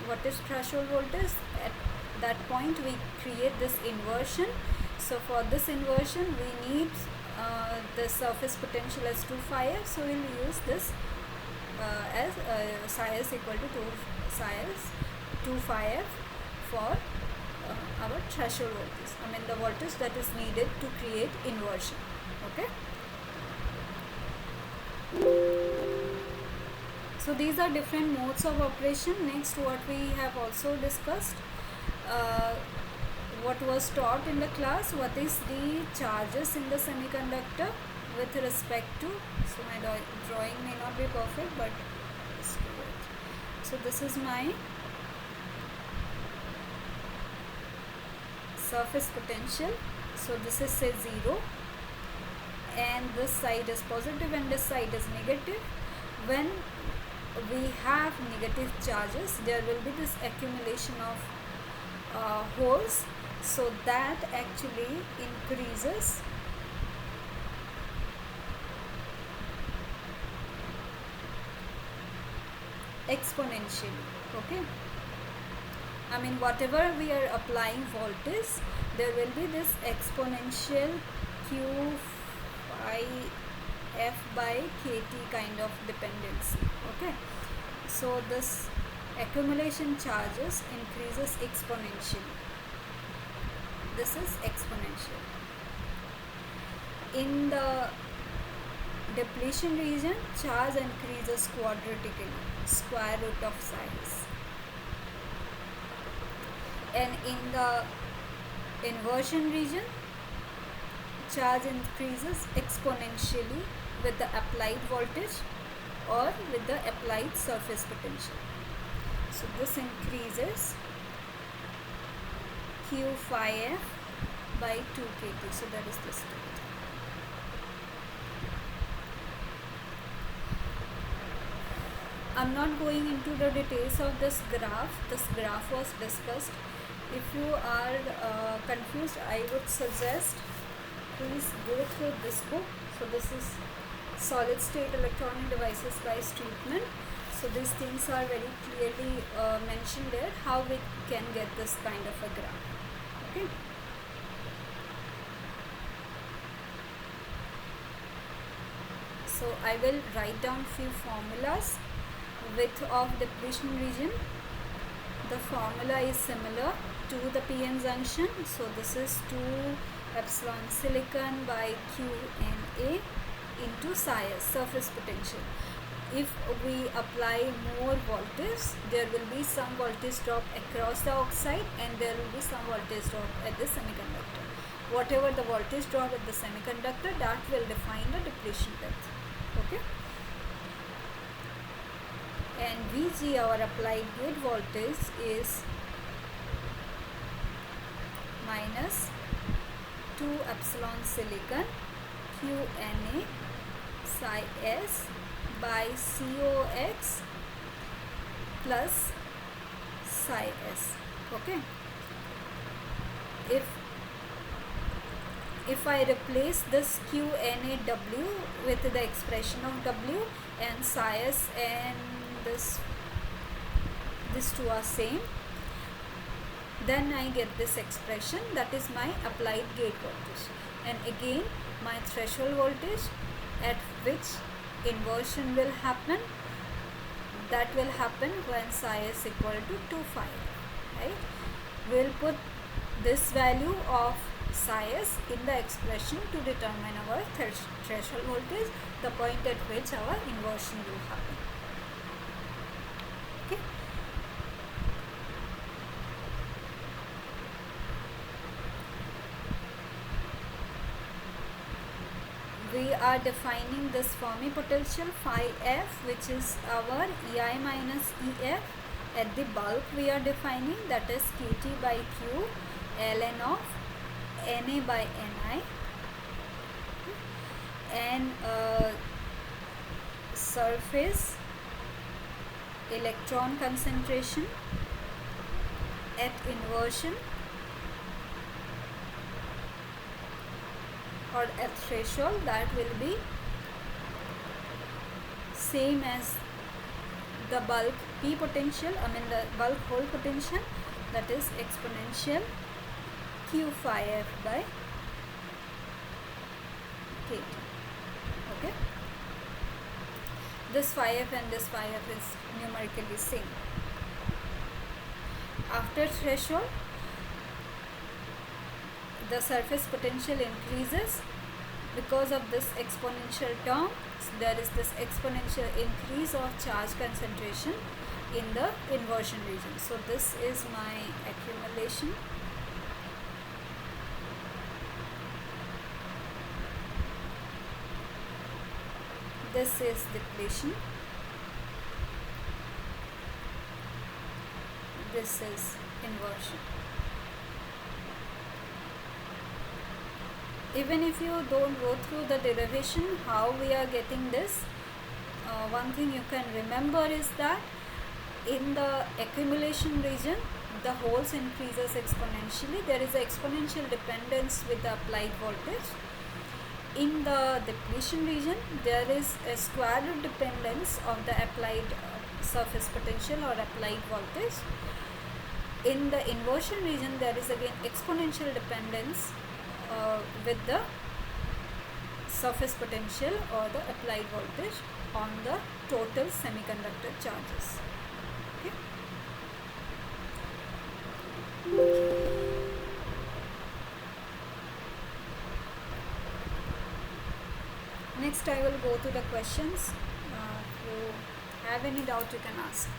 Speaker 1: What is threshold voltage? At that point, we create this inversion. So for this inversion, we need the surface potential as 2 phi f. So we will use this as psi s equal to 2 phi f for our threshold voltage. The voltage that is needed to create inversion. Okay. So these are different modes of operation. Next, what we have also discussed, what was taught in the class, what is the charges in the semiconductor with respect to, so my drawing may not be perfect, but let's do it. So this is my surface potential. So this is say 0, and this side is positive and this side is negative. When we have negative charges, there will be this accumulation of holes, so that actually increases exponentially. Okay, I mean whatever we are applying voltage, there will be this exponential q phi f by kt kind of dependency. Okay, so this accumulation charges increases exponentially. This is exponential. In the depletion region, charge increases quadratically, square root of size. And in the inversion region, charge increases exponentially with the applied voltage or with the applied surface potential. So this increases q phi f by 2 kt. So that is the state. I'm not going into the details of this graph. This graph was discussed. If you are confused, I would suggest please go through this book. So this is solid state electronic devices by treatment. So these things are very clearly mentioned there, how we can get this kind of a graph. Okay. So I will write down few formulas. Width of depletion region, the formula is similar to the PN junction. So this is 2 epsilon silicon by QNA into psi s, surface potential. If we apply more voltage, there will be some voltage drop across the oxide and there will be some voltage drop at the semiconductor. Whatever the voltage drop at the semiconductor, that will define the depletion depth. Okay. And Vg, our applied gate voltage, is minus 2 epsilon silicon QNA psi s by COX plus psi s. Okay. If I replace this QNAW with the expression of W and psi s and these two are same, then I get this expression, that is my applied gate voltage. And again my threshold voltage at which inversion will happen, that will happen when psi s equal to 2 phi, right? We'll put this value of psi s in the expression to determine our threshold voltage, the point at which our inversion will happen. Okay. We are defining this Fermi potential phi f, which is our EI minus EF. At the bulk we are defining, that is Kt by Q ln of Na by Ni, and surface electron concentration at inversion or at threshold, that will be same as the bulk P potential, the bulk hole potential, that is exponential Q phi f by Kt. Okay. This phi f and this phi f is numerically same. After threshold, the surface potential increases because of this exponential term. So there is this exponential increase of charge concentration in the inversion region. So this is my accumulation. This is depletion. This is inversion. Even if you don't go through the derivation, how we are getting this, one thing you can remember is that in the accumulation region, the holes increases exponentially. There is an exponential dependence with the applied voltage. In the depletion region, there is a square root dependence of the applied surface potential or applied voltage. in the inversion region there is again exponential dependence with the surface potential or the applied voltage on the total semiconductor charges. Okay. Next I will go to the questions. If you have any doubt you can ask.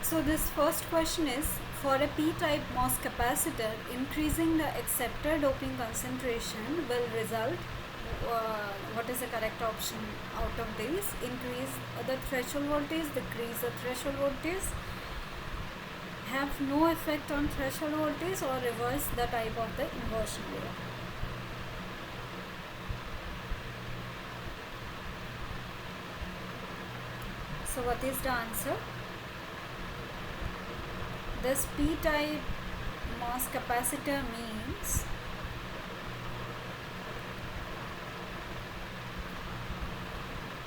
Speaker 1: So this first question is, for a p-type MOS capacitor, increasing the acceptor doping concentration will result, what is the correct option out of these? Increase the threshold voltage, decrease the threshold voltage, have no effect on threshold voltage, or reverse the type of the inversion layer. So what is the answer? This p-type MOS capacitor means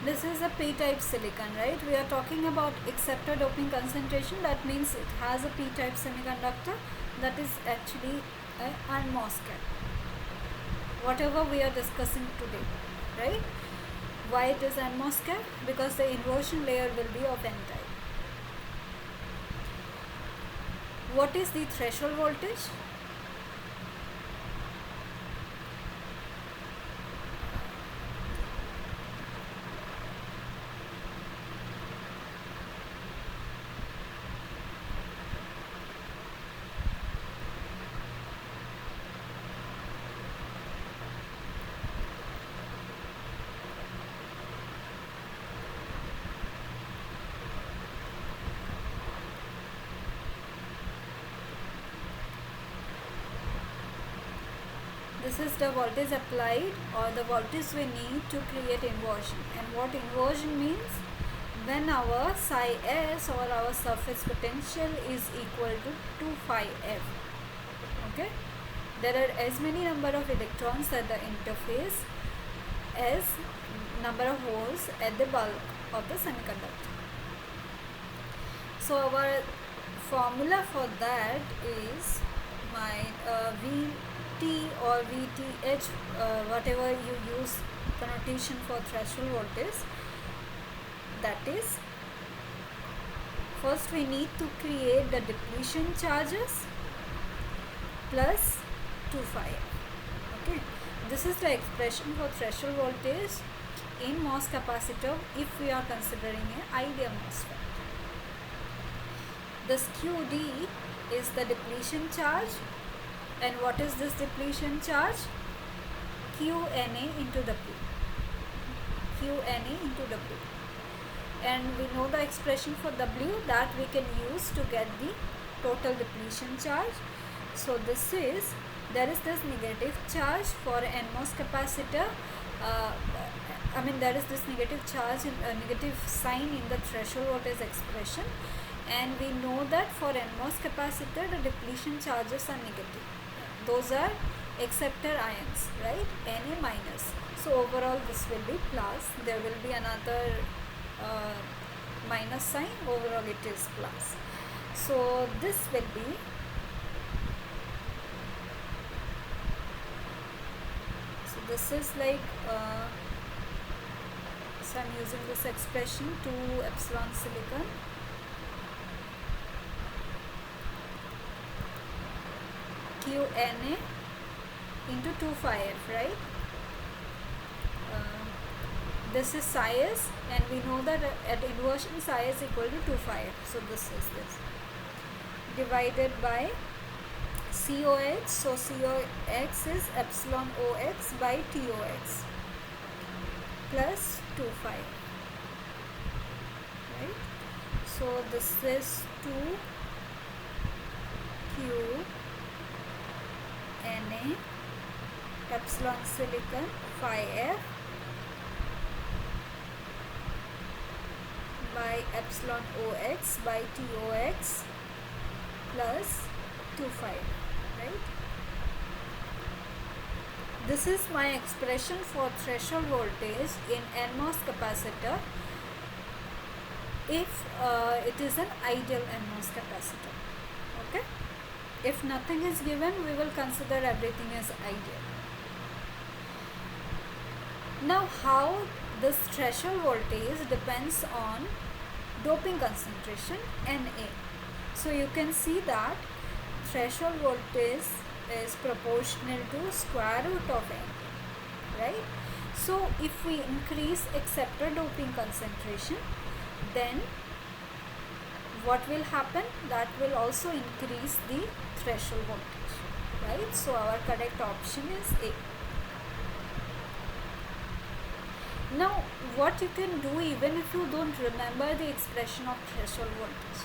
Speaker 1: this is a p-type silicon, right? We are talking about acceptor doping concentration. That means it has a p-type semiconductor. That is actually an MOSFET. Whatever we are discussing today, right? Why it is an MOSFET? Because the inversion layer will be of n-type. What is the threshold voltage? This is the voltage applied or the voltage we need to create inversion. And what inversion means? When our psi s or our surface potential is equal to 2 phi f. Okay? There are as many number of electrons at the interface as number of holes at the bulk of the semiconductor. So our formula for that is VT or VTH, whatever you use the notation for threshold voltage. That is, first we need to create the depletion charges plus 2 phi. Okay, this is the expression for threshold voltage in MOS capacitor if we are considering an ideal MOSFET. This QD is the depletion charge. And what is this depletion charge? QNA into W. QNA into W. And we know the expression for W that we can use to get the total depletion charge. So this is, there is this negative charge for NMOS capacitor. There is this negative charge, negative sign in the threshold voltage expression, and we know that for NMOS capacitor the depletion charges are negative. Those are acceptor ions, right? Na minus. So overall this will be plus. There will be another minus sign. Overall it is plus. So this will be this is like so I'm using this expression 2 epsilon silicon QNA into 2 phi f, right? This is psi s, and we know that at inversion psi is equal to 2 phi f. So this is this divided by COX. So COX is epsilon OX by TOX plus 2 phi, right? So this is 2 Q Na epsilon silicon phi f by epsilon OX by TOX plus 2 phi, right? This is my expression for threshold voltage in NMOS capacitor if it is an ideal NMOS capacitor. Okay? If nothing is given, we will consider everything as ideal. Now, how this threshold voltage depends on doping concentration Na. So you can see that threshold voltage is proportional to square root of N, right? So if we increase acceptor doping concentration, then what will happen? That will also increase the threshold voltage, right? So our correct option is A. Now what you can do even if you don't remember the expression of threshold voltage,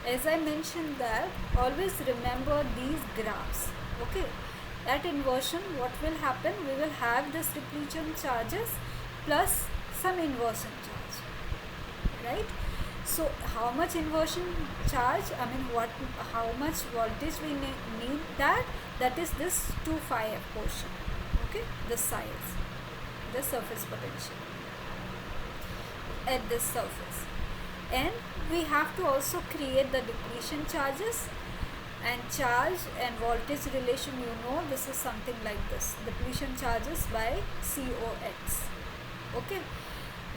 Speaker 1: as I mentioned that always remember these graphs, okay? At inversion what will happen? We will have this depletion charges plus some inversion charge, right? So how much inversion charge, how much voltage we need that is this 2 phi f portion, okay? This size, the surface potential at this surface. And we have to also create the depletion charges, and charge and voltage relation, this is something like this, depletion charges by COX, okay?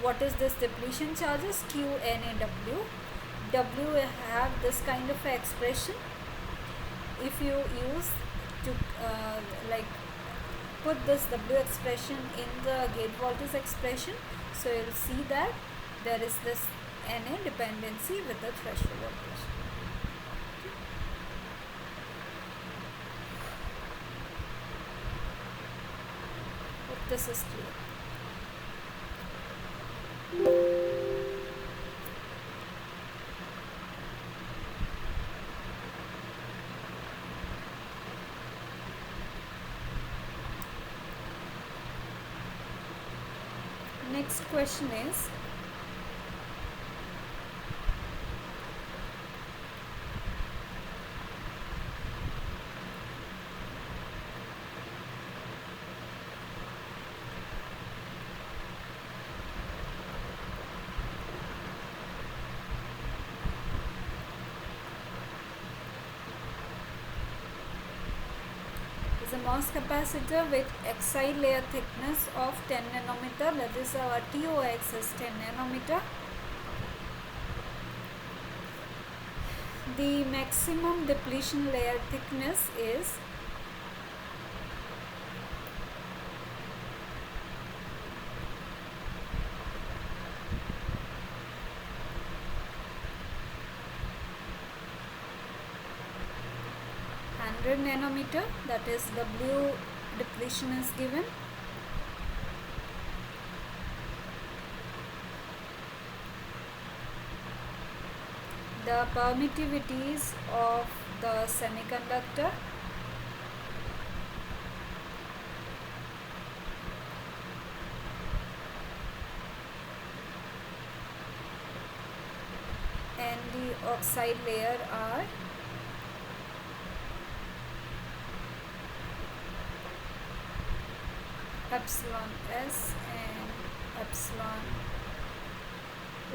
Speaker 1: What is this depletion charges? QNAW. W have this kind of expression. If you use to put this W expression in the gate voltage expression, so you will see that there is this Na dependency with the threshold voltage. Hope this is clear. Next question is, a MOS capacitor with Xi layer thickness of 10 nanometer, that is our TOX is 10 nanometer. The maximum depletion layer thickness is 100 nanometer, that is W depletion is given. The permittivities of the semiconductor, and the oxide layer are epsilon S and epsilon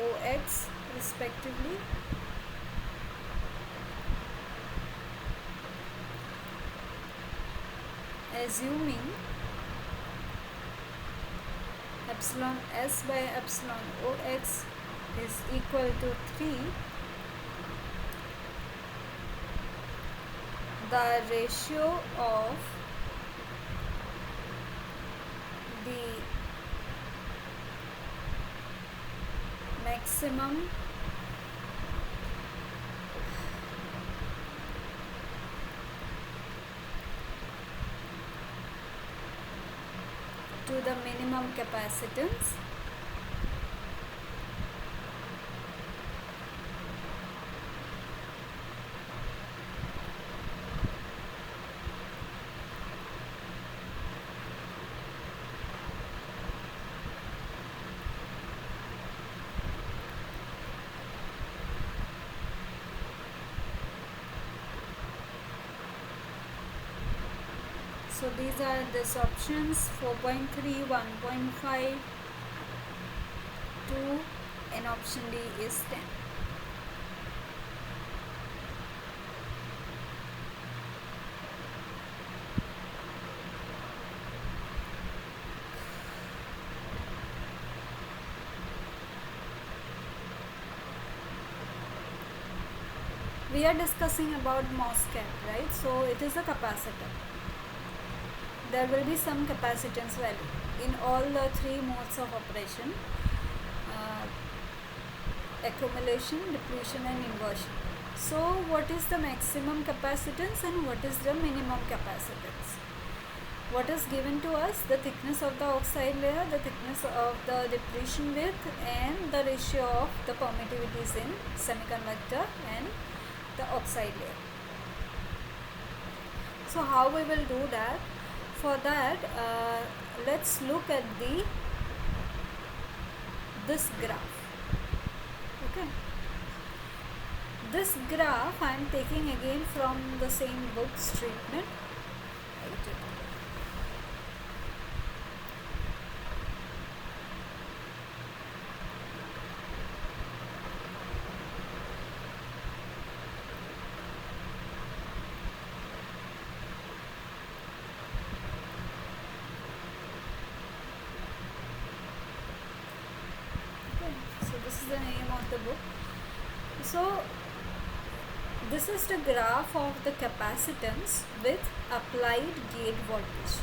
Speaker 1: OX respectively. Assuming epsilon S by epsilon OX is equal to 3, the ratio of the maximum to the minimum capacitance So these are these options: 4.3, 1.5, 2, and option D is 10. We are discussing about MOSFET, right? So it is a capacitor. There will be some capacitance value in all the three modes of operation: accumulation, depletion, and inversion. So what is the maximum capacitance and what is the minimum capacitance? What is given to us? The thickness of the oxide layer, the thickness of the depletion width, and the ratio of the permittivities in semiconductor and the oxide layer. So how we will do that? For that, let's look at this graph. Okay, this graph I am taking again from the same book's treatment. This is the name of the book. So this is the graph of the capacitance with applied gate voltage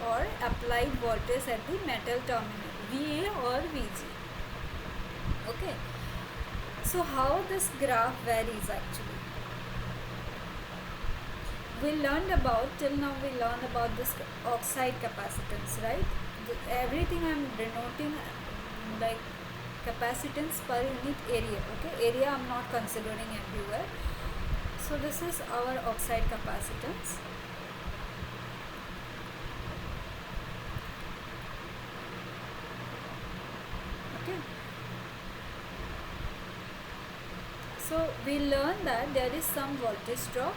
Speaker 1: or applied voltage at the metal terminal, VA or VG. Okay, so how this graph varies actually? We learned about, till now we learned about this oxide capacitance, right? Everything I am denoting like capacitance per unit area. Okay, area I am not considering everywhere. So this is our oxide capacitance. Okay, so we learned that there is some voltage drop.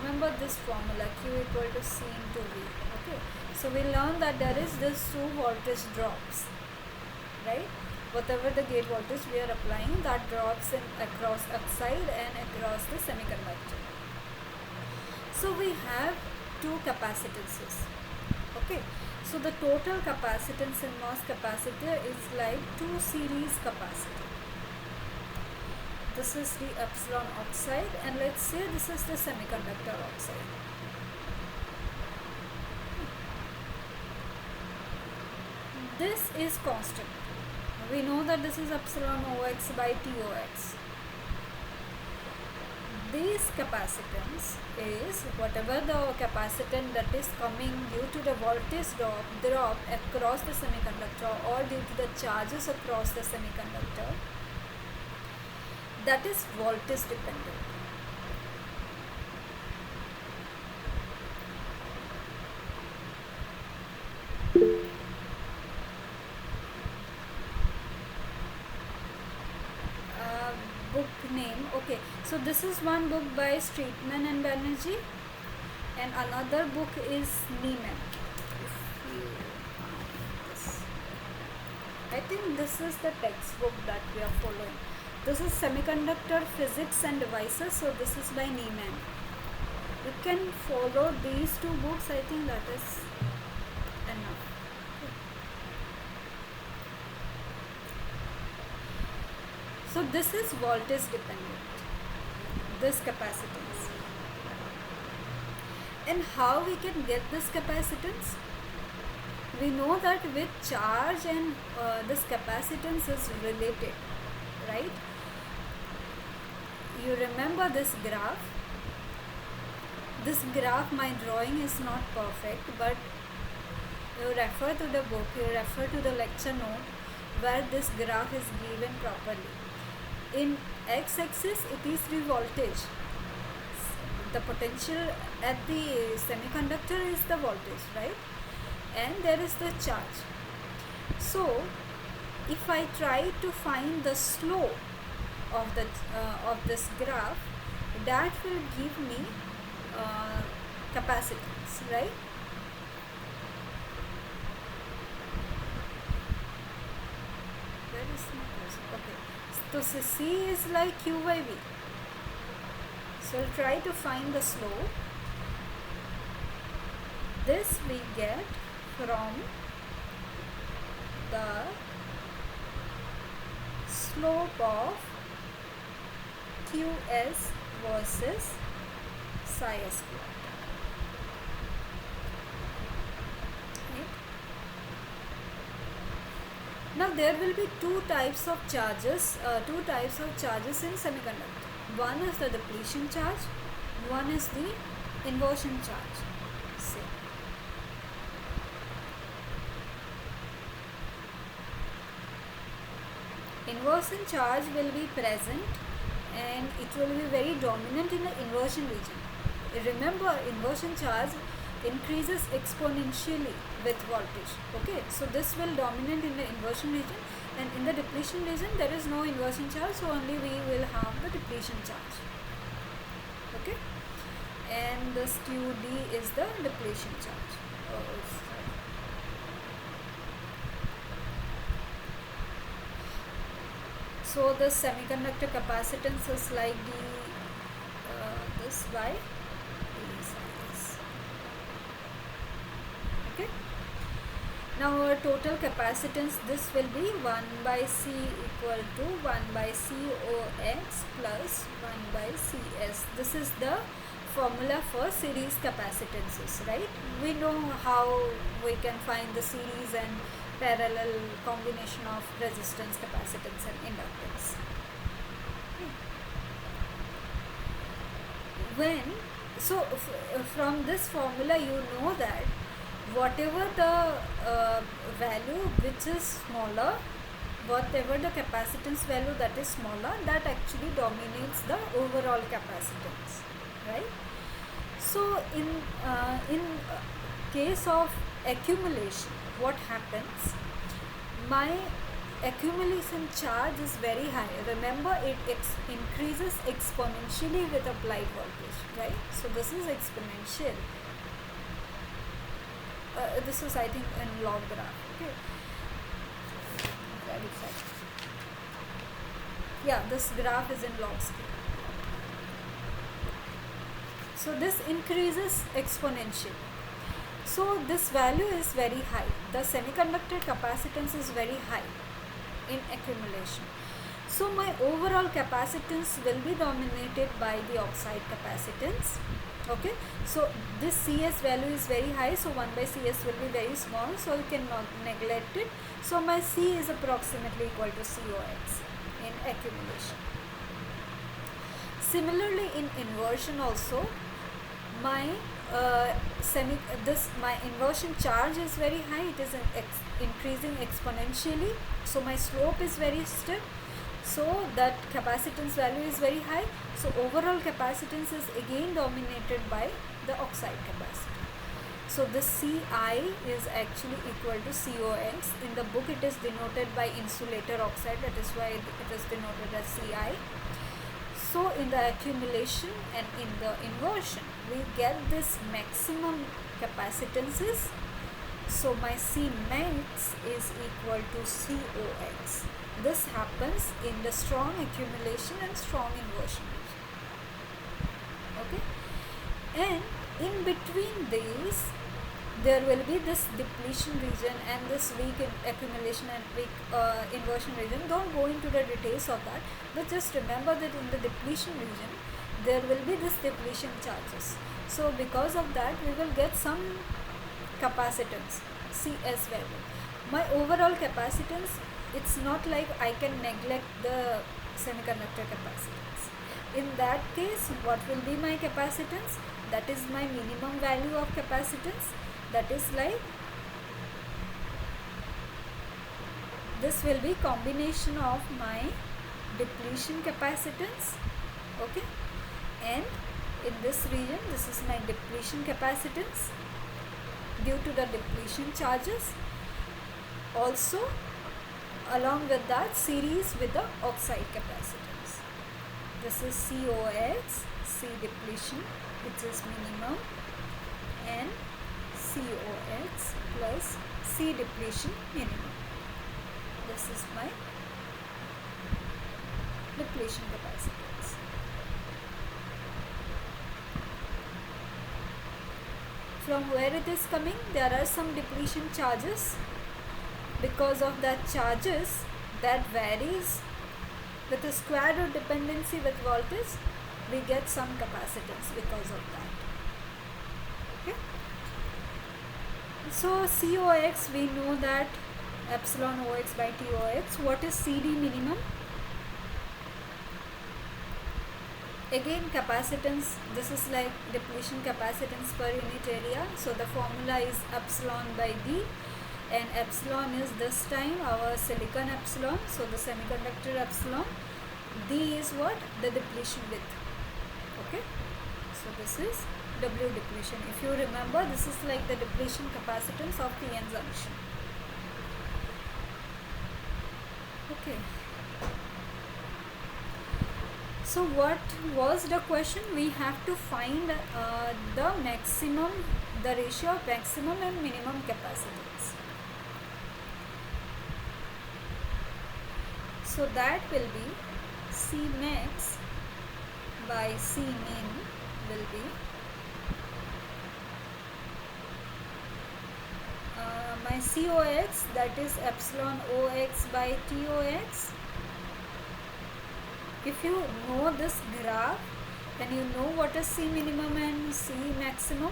Speaker 1: Remember this formula, Q equal to C into V. Okay, so we learned that there is this two voltage drops, right? Whatever the gate voltage we are applying, that drops in across oxide and across the semiconductor. So we have two capacitances. Okay, so the total capacitance in MOS capacitor is like two series capacitor. This is the epsilon oxide, and let's say this is the semiconductor oxide. This is constant. we know that this is epsilon OX by TOX. This capacitance is whatever the capacitance that is coming due to the voltage drop across the semiconductor or due to the charges across the semiconductor, that is voltage dependent. Book name, okay, so this is one book by Streetman and Banerjee, and another book is Nieman. I think this is the textbook that we are following. This is Semiconductor Physics and Devices, so this is by Nieman. You can follow these two books, I think that is enough. So this is voltage dependent, this capacitance. And how we can get this capacitance? We know that with charge and this capacitance is related, right? You remember this graph? This graph, my drawing is not perfect, but you refer to the book, you refer to the lecture note where this graph is given properly. In x-axis it is the voltage, the potential at the semiconductor is the voltage, right? And there is the charge. So if I try to find the slope of the of this graph, that will give me capacitance, right? Where is my cursor? Okay. So C is like Q by V. So I'll try to find the slope. This we get from the slope of Qs versus psi square. Now there will be two types of charges in semiconductor. One is the depletion charge, one is the inversion charge. Say. Inversion charge will be present and it will be very dominant in the inversion region. Remember, inversion charge increases exponentially with voltage. Okay, so this will dominate in the inversion region, and in the depletion region there is no inversion charge, so only we will have the depletion charge. Okay, and this QD is the depletion charge. So the semiconductor capacitance is like this by okay. Now our total capacitance, this will be 1 by C equal to 1 by COX plus 1 by CS. This is the formula for series capacitances, right? We know how we can find the series and parallel combination of resistance, capacitance and inductance. From this formula you know that whatever the value which is smaller, whatever the capacitance value that is smaller, that actually dominates the overall capacitance, right? So in case of accumulation, what happens? My accumulation charge is very high. Remember, it increases exponentially with applied voltage, right? So this is exponential. This is, I think, in log graph. Okay. Yeah, this graph is in log scale. So this increases exponentially. So this value is very high. The semiconductor capacitance is very high in accumulation. So my overall capacitance will be dominated by the oxide capacitance, Okay, so this Cs value is very high, so 1 by Cs will be very small, so you cannot neglect it. So my C is approximately equal to COX in accumulation. Similarly, in inversion also, my my inversion charge is very high. It is increasing exponentially, so my slope is very steep, so that capacitance value is very high. So overall capacitance is again dominated by the oxide capacity. So this Ci is actually equal to COX. In the book it is denoted by insulator oxide, that is why it is denoted as Ci. So in the accumulation and in the inversion, we get this maximum capacitances. So my C max is equal to COX. This happens in the strong accumulation and strong inversion region. Okay, and in between these, there will be this depletion region and this weak accumulation and weak inversion region. Don't go into the details of that, but just remember that in the depletion region there will be this depletion charges. So because of that we will get some capacitance, Cs value. My overall capacitance, it's not like I can neglect the semiconductor capacitance. In that case, what will be my capacitance? That is my minimum value of capacitance. That is like, this will be combination of my depletion capacitance, okay, and in this region this is my depletion capacitance due to the depletion charges. Also along with that, series with the oxide capacitance. This is COX, C depletion, which is minimum, and COX plus C depletion minimum. This is my depletion capacitance. From where it is coming? There are some depletion charges. Because of that charges, that varies with the square root dependency with voltage, we get some capacitance because of that. Okay. So COX, we know that epsilon OX by TOX. What is CD minimum? Again, capacitance, this is like depletion capacitance per unit area. So the formula is epsilon by D, and epsilon is this time our silicon epsilon, so the semiconductor epsilon. D is what? The depletion width. Okay, so this is W depletion. If you remember, this is like the depletion capacitance of PN junction. Okay. So what was the question? We have to find the maximum, the ratio of maximum and minimum capacitance. So that will be C max by C min will be my COX, that is epsilon OX by TOX. If you know this graph and you know what is C minimum and C maximum,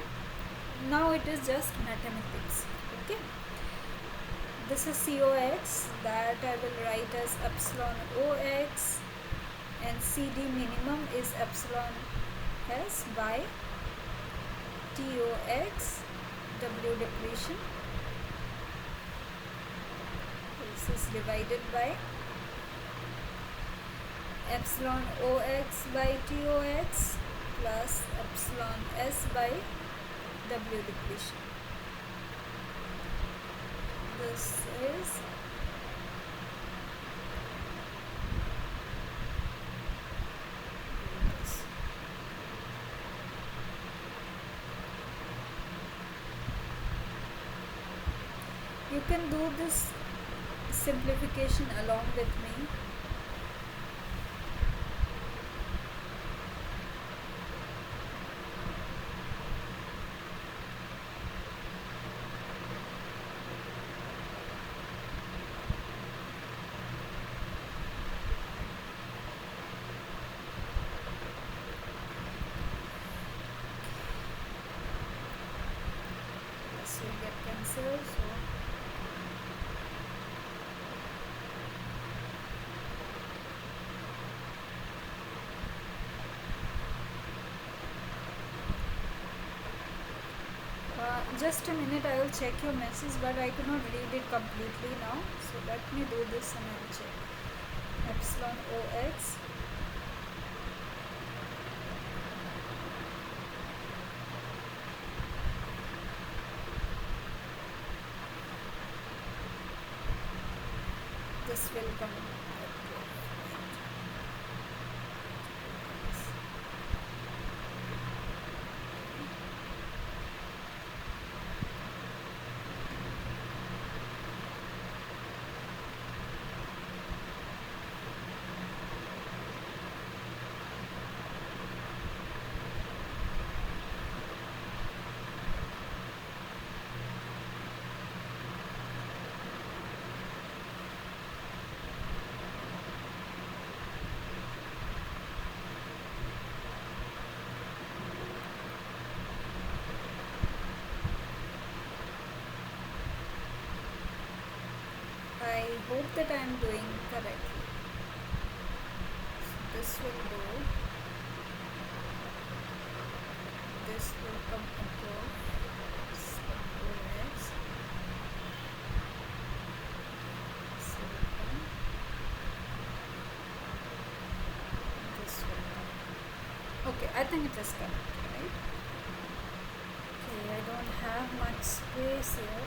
Speaker 1: now it is just mathematics. Okay, this is COX, that I will write as epsilon OX, and CD minimum is epsilon S by TOX, W depletion. This is divided by epsilon OX by TOX plus epsilon S by W depletion. This is you can do this simplification along with me. here, so just a minute, I will check your message, but I could not read it completely now, so let me do this and I will check. Epsilon OX. This will come. I hope that I am doing correctly. So this will go. This will come above. OX. Silicon. This will come. Okay, I think it is correct, right? Okay, I don't have much space here.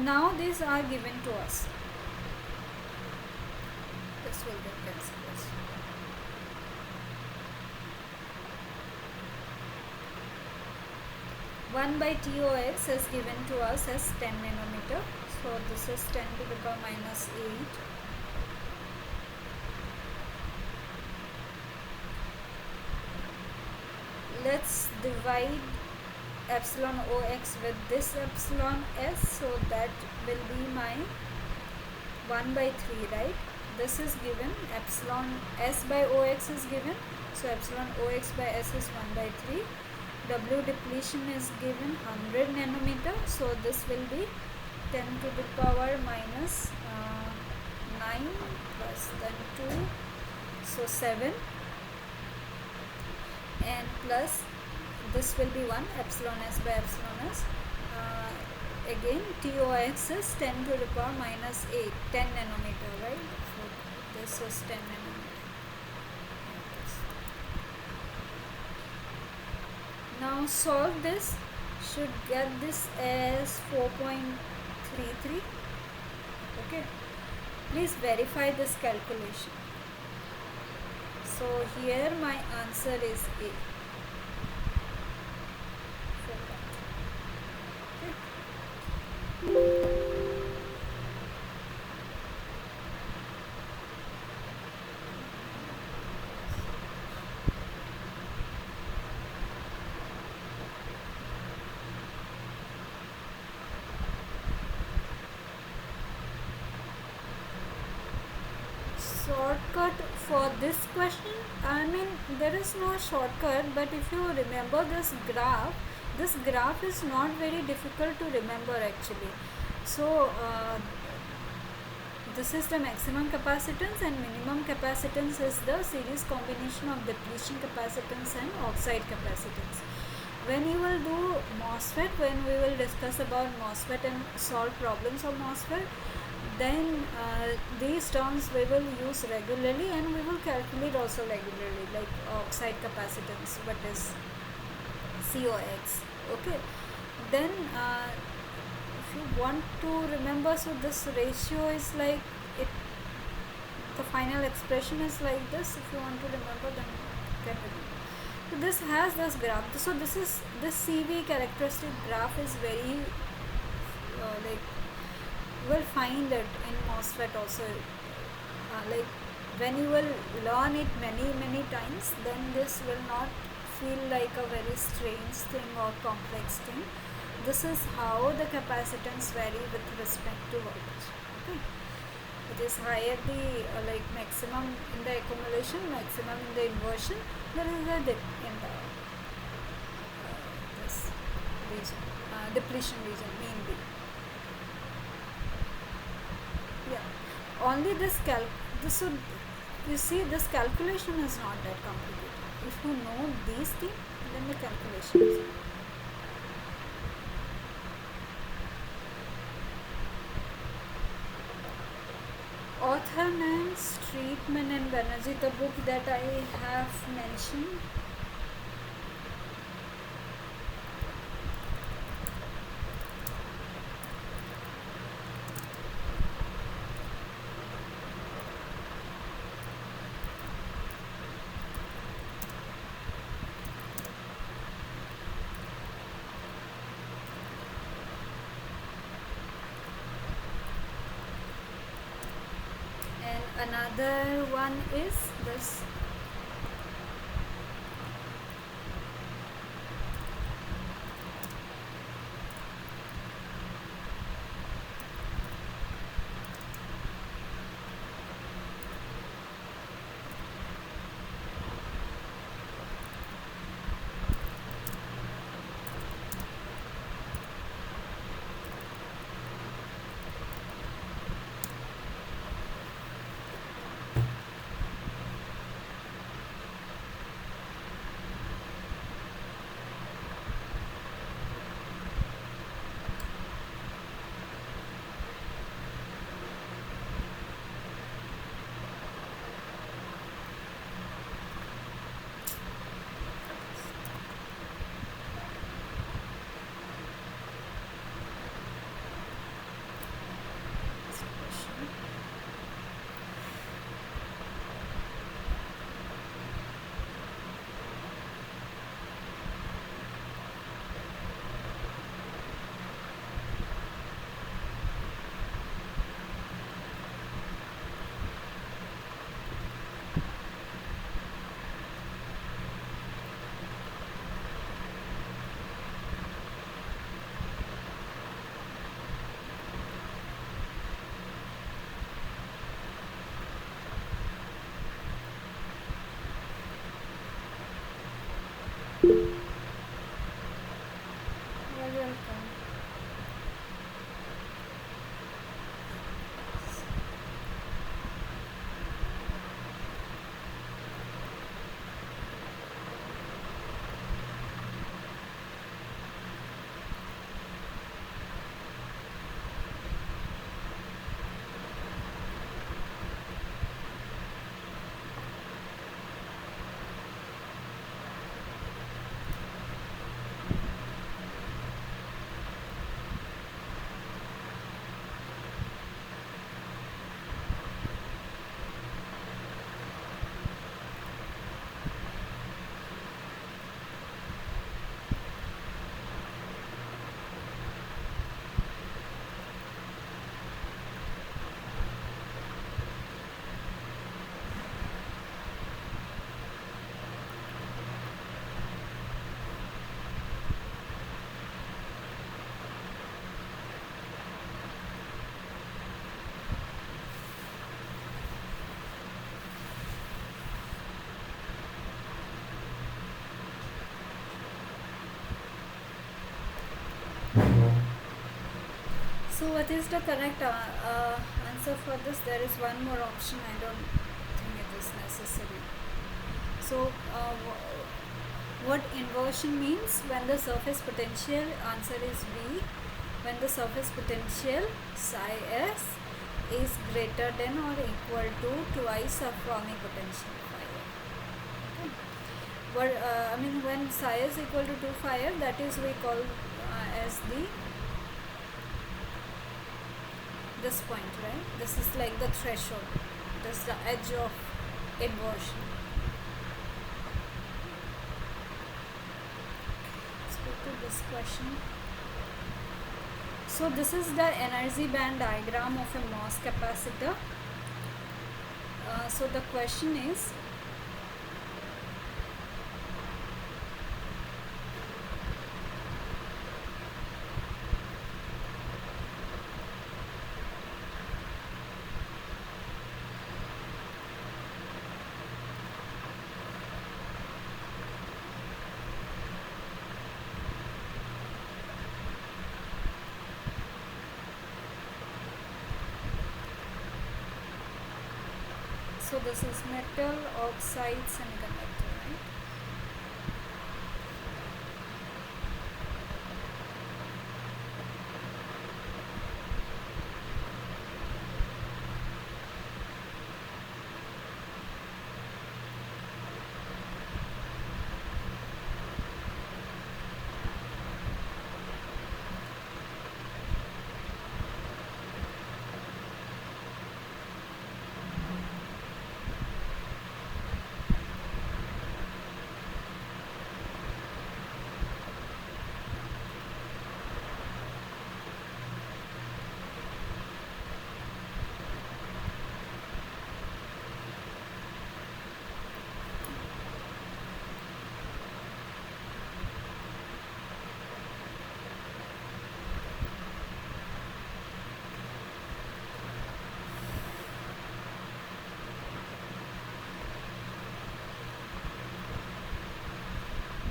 Speaker 1: Now these are given to us. This will be considered. One by TOX is given to us as 10 nanometer. So this is 10 to the power minus 8. Let's divide epsilon OX with this epsilon S, so that will be my 1 by 3, right? This is given, epsilon S by OX is given, so epsilon OX by S is 1 by 3. W depletion is given 100 nanometer, so this will be 10 to the power minus 9 plus then 2, so 7, and plus this will be 1, epsilon S by epsilon S. Again TOX is 10 to the power minus 8, 10 nanometer, right? So this is 10 nanometer. Now solve this, should get this as 4.33. Okay, please verify this calculation. So here my answer is A. Shortcut for this question, I mean there is no shortcut, but if you remember this graph is not very difficult to remember actually. So this is the maximum capacitance and minimum capacitance is the series combination of depletion capacitance and oxide capacitance. When you will do MOSFET, when we will discuss about MOSFET and solve problems of MOSFET, then these terms we will use regularly and we will calculate also regularly, like oxide capacitance, what is COX. Okay, then if you want to remember, so this ratio is like it, the final expression is like this. If you want to remember, then you can remember. So this has this graph. So this CV characteristic graph is very like you will find it in MOSFET also. Like when you will learn it many times, then this will not feel like a very strange thing or complex thing. This is how the capacitance vary with respect to voltage. Okay. It is higher the maximum in the accumulation, maximum in the inversion. There is a dip in the this region, depletion region mainly. Yeah, only this would, you see, this calculation is not that complicated. If you know these things, then the calculation is. Author names, treatment and energy, the book that I have mentioned. Another one is this. You're welcome. So what is the correct answer for this? There is one more option. I don't think it is necessary. So what inversion means? When the surface potential, answer is B. When the surface potential psi s is greater than or equal to twice of Fermi potential phi r. Okay. But when psi is equal to 2 phi r, that is we call as this point, right? This is like the threshold. This is the edge of inversion. Let's go to this question. So this is the energy band diagram of a MOS capacitor. So the question is, So this is metal oxide semiconductor, right?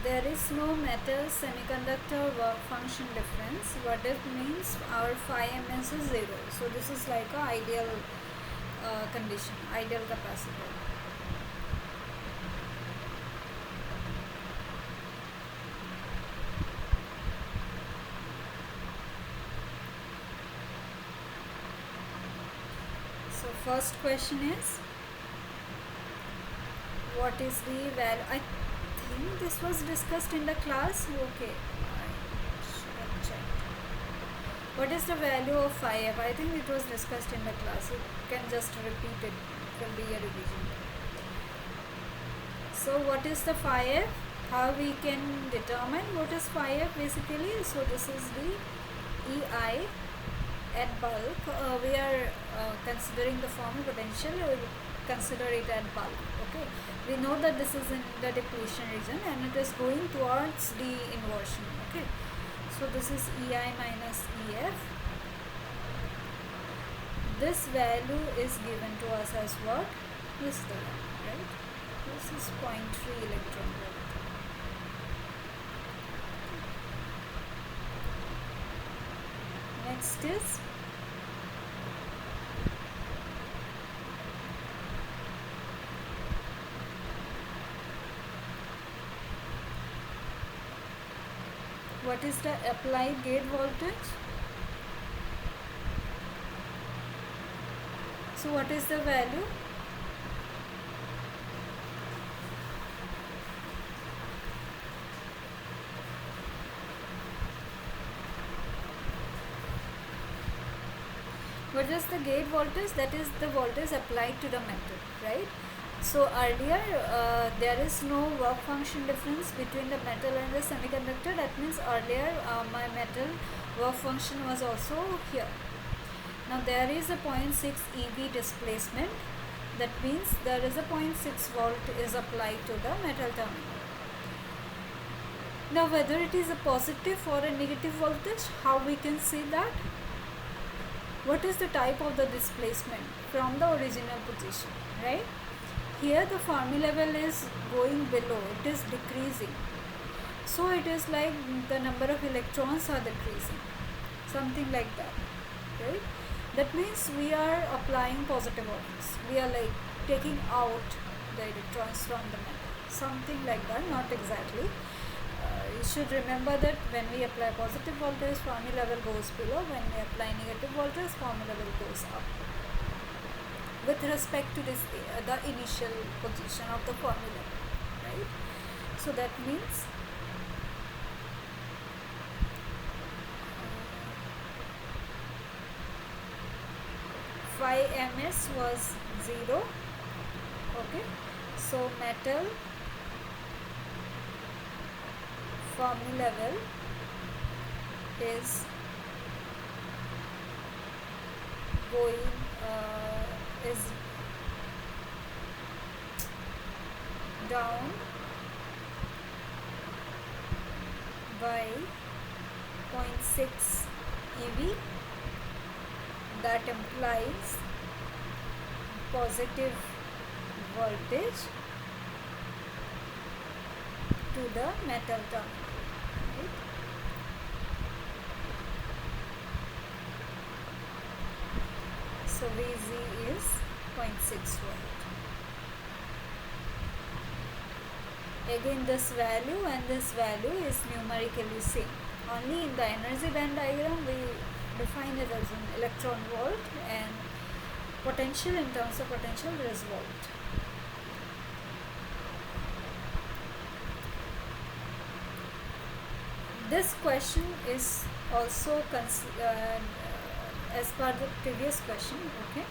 Speaker 1: There is no metal semiconductor work function difference. What it means, our phi ms is 0. So this is like a ideal condition, ideal capacitor. So first question is, what is the value? I think this was discussed in the class. Okay, I should have checked. What is the value of phi f? I think it was discussed in the class. You can just repeat it. It will be a revision. So what is the phi f? How we can determine what is phi f basically? So this is the EI at bulk. We are considering the Fermi potential. We will consider it at bulk. Okay, we know that this is in the depletion region and it is going towards the inversion. Okay, so this is EI minus EF. This value is given to us as what? This the value, right? This is 0.3 electron volt. Next is what is the applied gate voltage? So what is the value? What is the gate voltage? That is the voltage applied to the metal, right? So earlier there is no work function difference between the metal and the semiconductor. That means earlier my metal work function was also here. Now there is a 0.6 EV displacement. That means there is a 0.6 volt is applied to the metal terminal. Now whether it is a positive or a negative voltage, how we can see that? What is the type of the displacement from the original position, right? Here the Fermi level is going below, it is decreasing. So it is like the number of electrons are decreasing, something like that, right? That means we are applying positive voltage. We are like taking out the electrons from the metal, something like that, not exactly. You should remember that when we apply positive voltage, Fermi level goes below. When we apply negative voltage, Fermi level goes up. With respect to this, the initial position of the Fermi level, right? So that means phi ms was 0. Okay, so metal Fermi level is going is down by 0.6 EV. That implies positive voltage to the metal terminal. Right? So Vz is 0.6 volt. Again, this value and this value is numerically same. Only in the energy band diagram we define it as an electron volt, and potential, in terms of potential, there is volt. This question is also as per the previous question. Okay.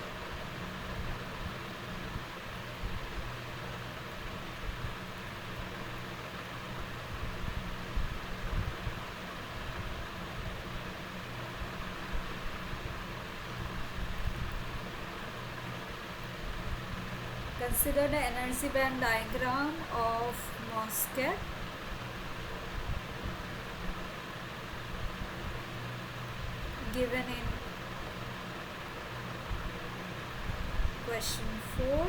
Speaker 1: Consider the energy band diagram of MOSFET. Given in question 4.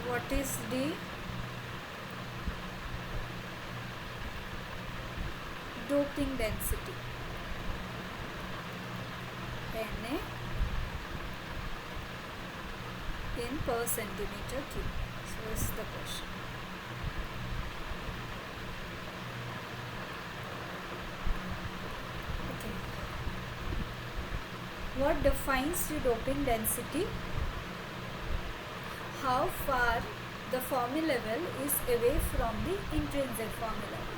Speaker 1: What is the doping density? Na in per centimeter cube. So this is the question. Okay. What defines the doping density? How far the Fermi level is away from the intrinsic Fermi level.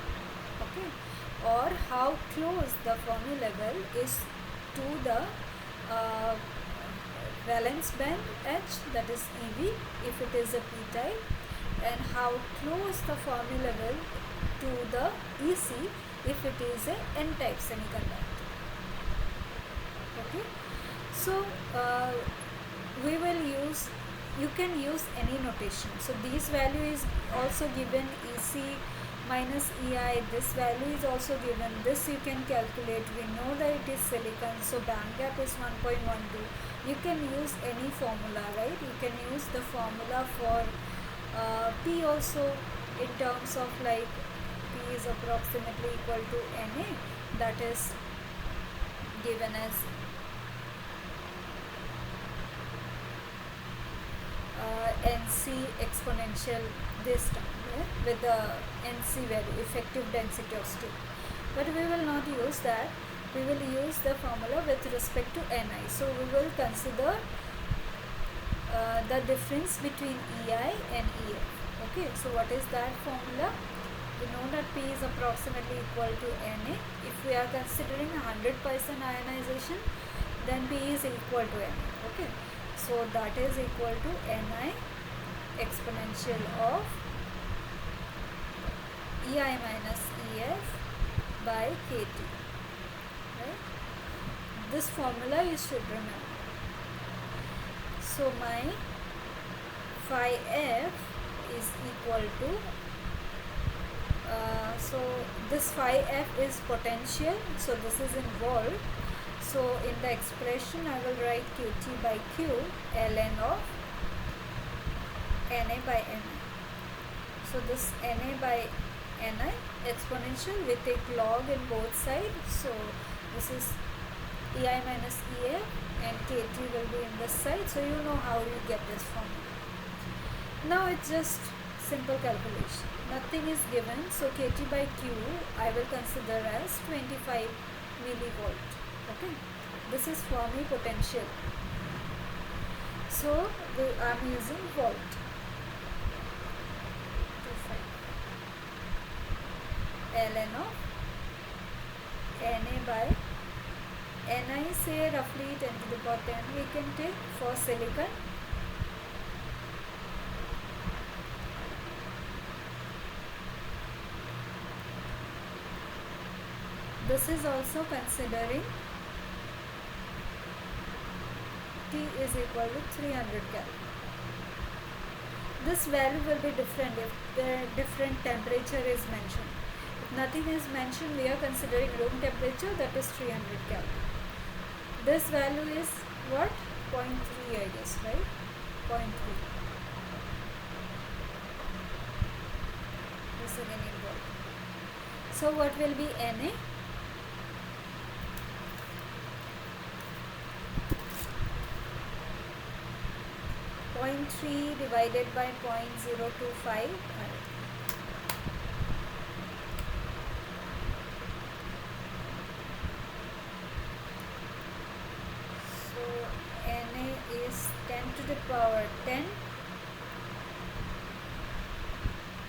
Speaker 1: Okay. Or how close the Fermi level is to the valence band H, that is EV, if it is a p-type, and how close the Fermi level to the EC if it is a n-type semiconductor. Okay, so we will use, you can use any notation. So this value is also given, EC minus EI, this value is also given, this you can calculate, we know that it is silicon, so band gap is 1.12. You can use any formula, right? You can use the formula for P also, in terms of like P is approximately equal to Na, that is given as NC exponential this time, with the NC value, effective density of steel. But we will not use that, we will use the formula with respect to Ni. So we will consider the difference between EI and EF. Okay, so what is that formula? We know that P is approximately equal to Na. If we are considering 100% ionization, then P is equal to Na. Okay, so that is equal to Ni exponential of EI minus EF by KT. Right? This formula you should remember. So my phi f is equal to, so this phi f is potential, so this is in volt. So in the expression I will write Kt by Q ln of Na by Ni. So this Na by Ni exponential, we take log in both sides, so this is Ei minus Ef and Kt will be in this side, so you know how you get this formula. Now it's just simple calculation, nothing is given, so Kt by Q I will consider as 25 millivolt. Okay, this is Fermi potential, so I am using volt. Ln of Na by Ni, say roughly 10 to the power 10 we can take for silicon. This is also considering T is equal to 300 Kelvin. This value will be different if the different temperature is mentioned. If nothing is mentioned, we are considering room temperature, that is 300 Kelvin. This value is what? 0.3 I guess, right? 0.3. This again in volt. So what will be Na? 0.3 divided by 0.025. So Na is 10 to the power 10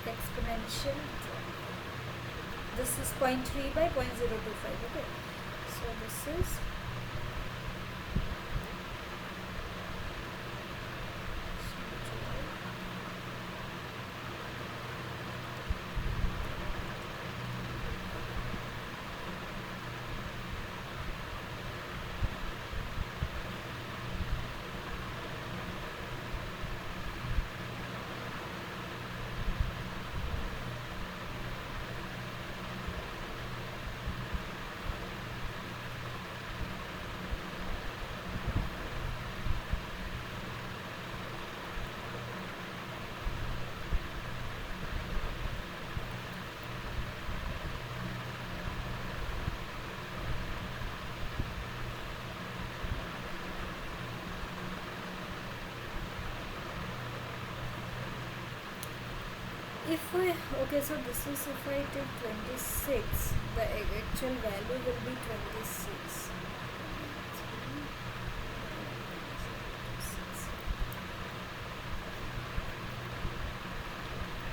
Speaker 1: exponential. This is 0.3 by 0.025. Okay, so this is okay, so this is if I take 26, the actual value will be 26.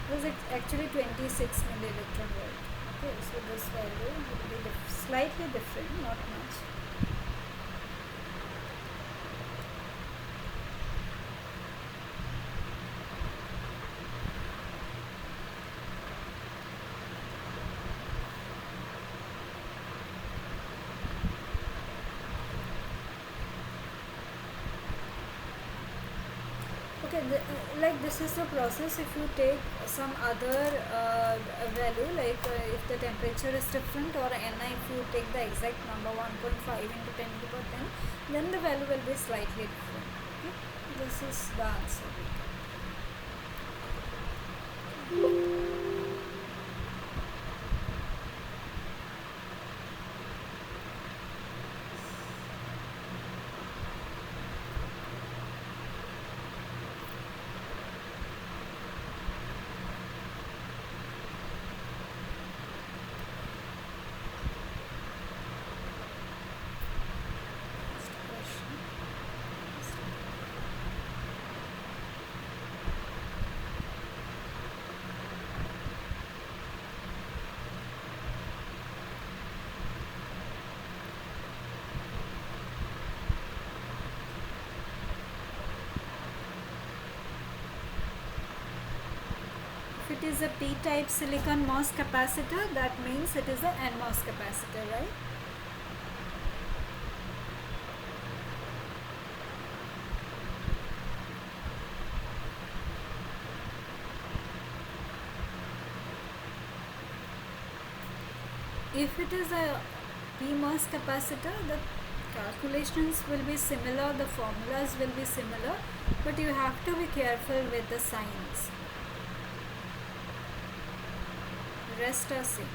Speaker 1: This is actually 26 millielectron volt. Okay, so this value will be slightly different, not much. Okay, like this is the process. If you take some other value, like if the temperature is different, or Ni, if you take the exact number 1.5 into 10 to the power 10, then the value will be slightly different. Okay? This is the answer. If it is a p-type silicon MOS capacitor, that means it is a NMOS capacitor, right? If it is a PMOS capacitor, the calculations will be similar, the formulas will be similar, but you have to be careful with the signs. Rest are same.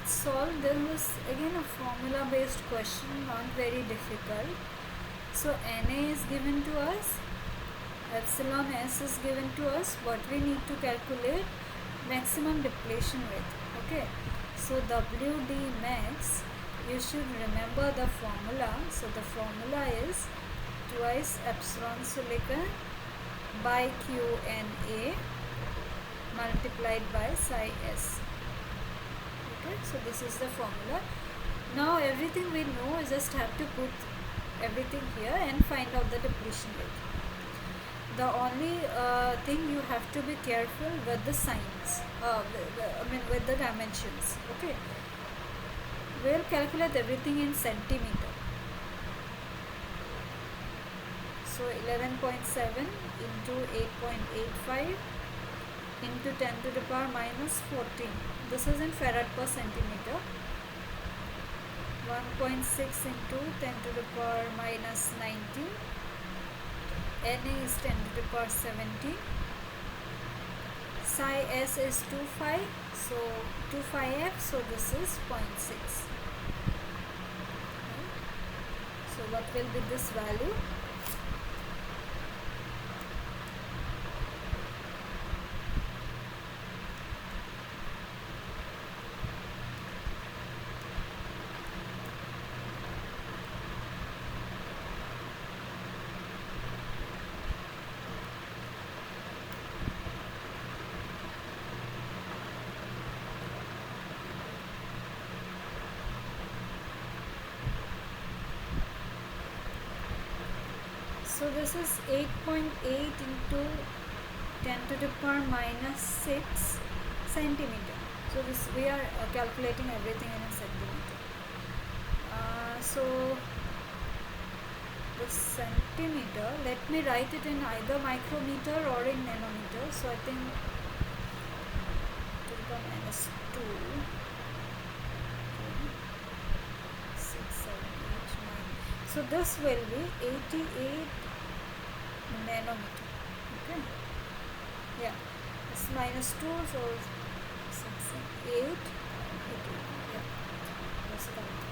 Speaker 1: let's solve. There was again a formula based question, not very difficult. So Na is given to us, epsilon s is given to us. What we need to calculate? Maximum depletion rate. Okay, so WD max, you should remember the formula. So the formula is twice epsilon silicon by QNA multiplied by psi s. Okay, so this is the formula. Now everything we know, is just have to put everything here and find out the depletion rate. The only thing you have to be careful with the signs, with the dimensions. Okay, we'll calculate everything in centimeter. So 11.7 into 8.85 into 10 to the power minus 14. This is in farad per centimeter. 1.6 into 10 to the power minus 19. Na is 10 to the power 17. Psi s is 25, so 25f, so this is 0.6. Okay. So what will be this value? So this is 8.8 into 10 to the power minus 6 centimeter. So this we are calculating everything in a centimeter. So the centimeter, let me write it in either micrometer or in nanometer. So I think 2 to the power minus 2. 6, 7, 8, 9. So this will be 88 nanometer. Okay, yeah, it's minus 2, so 6 and 8, 18. Yeah, that's correct.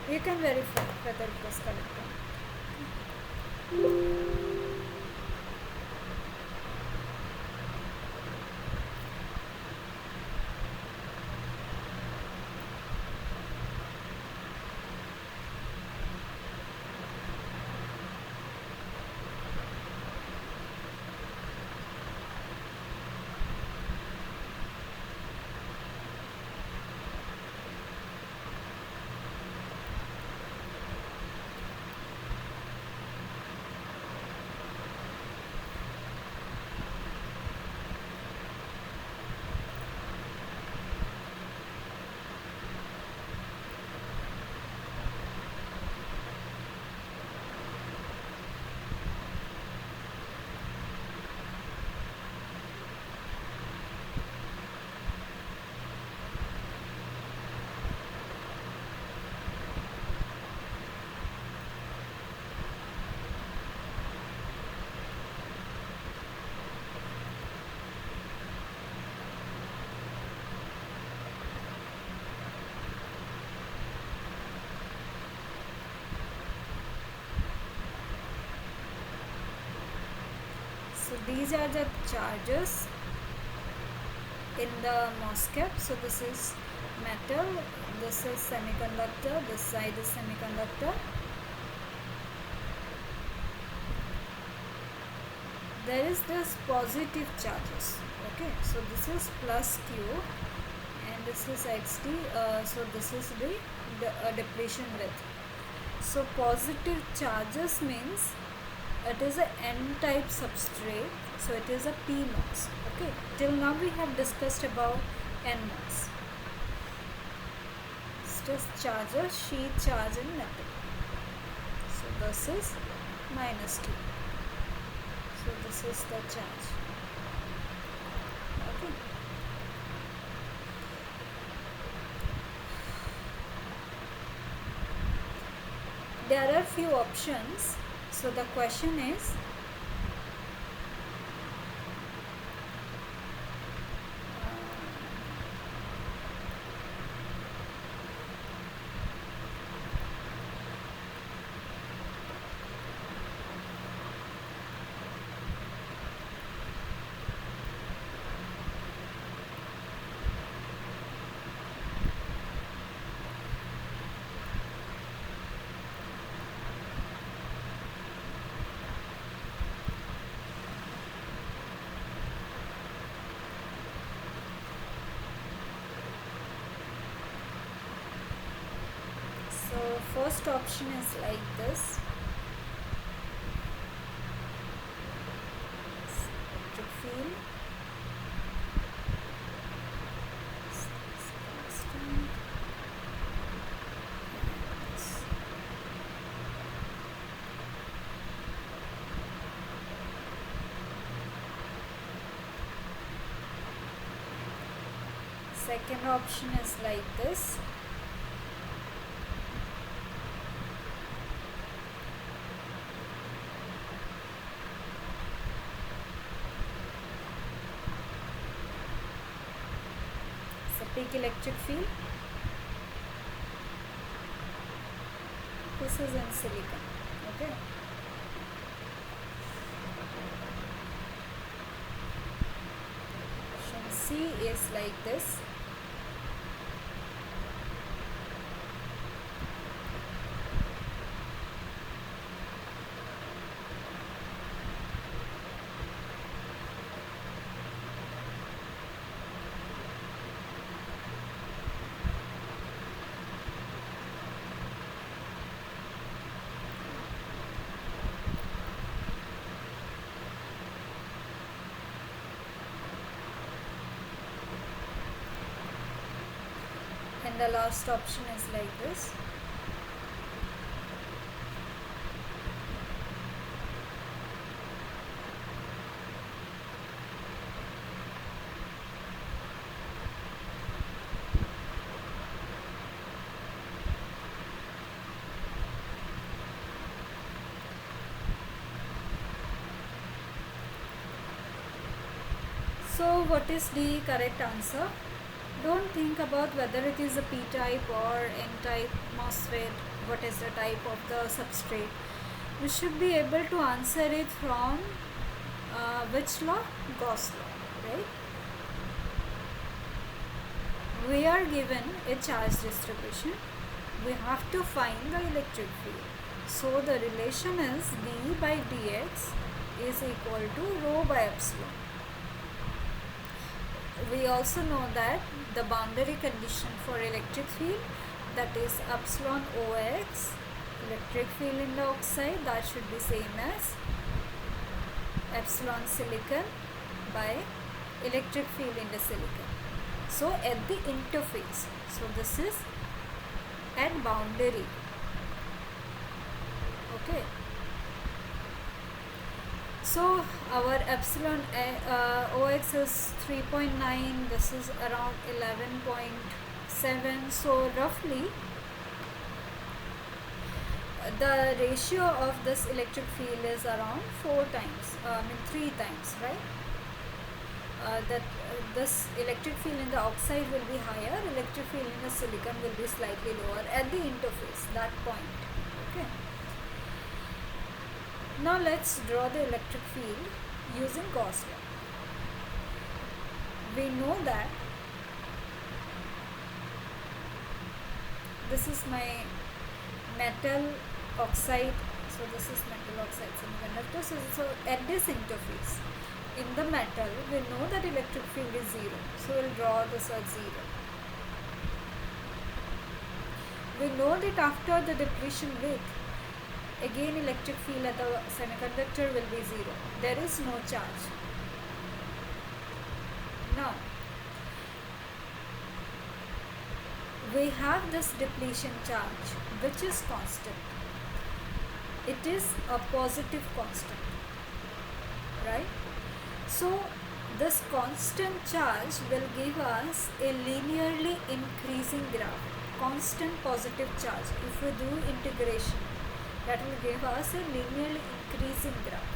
Speaker 1: You can verify whether it was correct or not. So these are the charges in the MOSFET. So this is metal, this is semiconductor, this side is semiconductor. There is this positive charges. Okay, so this is plus Q and this is XD. So this is the depletion width. So positive charges means it is a n-type substrate, so it is a PMOS. Okay, till now we have discussed about NMOS. It's just charges, sheet charge in metal. So this is minus Q. So this is the charge. Okay. There are few options. So the question is, first option is like this. Electric field is constant. Second option is like this. It's a peak electric field. This is in silicon. Okay. Option C is like this. And the last option is like this. So what is the correct answer? Don't think about whether it is a p-type or n-type MOSFET, what is the type of the substrate. You should be able to answer it from which law? Gauss law, right? We are given a charge distribution. We have to find the electric field. So the relation is d by dx is equal to rho by epsilon. We also know that the boundary condition for electric field, that is epsilon OX, electric field in the oxide, that should be same as epsilon silicon by electric field in the silicon. So at the interface, so this is at boundary. Okay. So our epsilon OX is 3.9, this is around 11.7. So roughly the ratio of this electric field is around 3 times, right? This electric field in the oxide will be higher, electric field in the silicon will be slightly lower at the interface, that point. Okay. Now let's draw the electric field using Gauss law. We know that this is my metal oxide, so this is metal oxide semiconductor. So at this interface in the metal, we know that electric field is 0, so we'll draw this as 0. We know that after the depletion width, again electric field at the semiconductor will be 0. There is no charge. Now we have this depletion charge which is constant. It is a positive constant, right? So this constant charge will give us a linearly increasing graph, constant positive charge. If we do integration, that will give us a linearly increasing graph.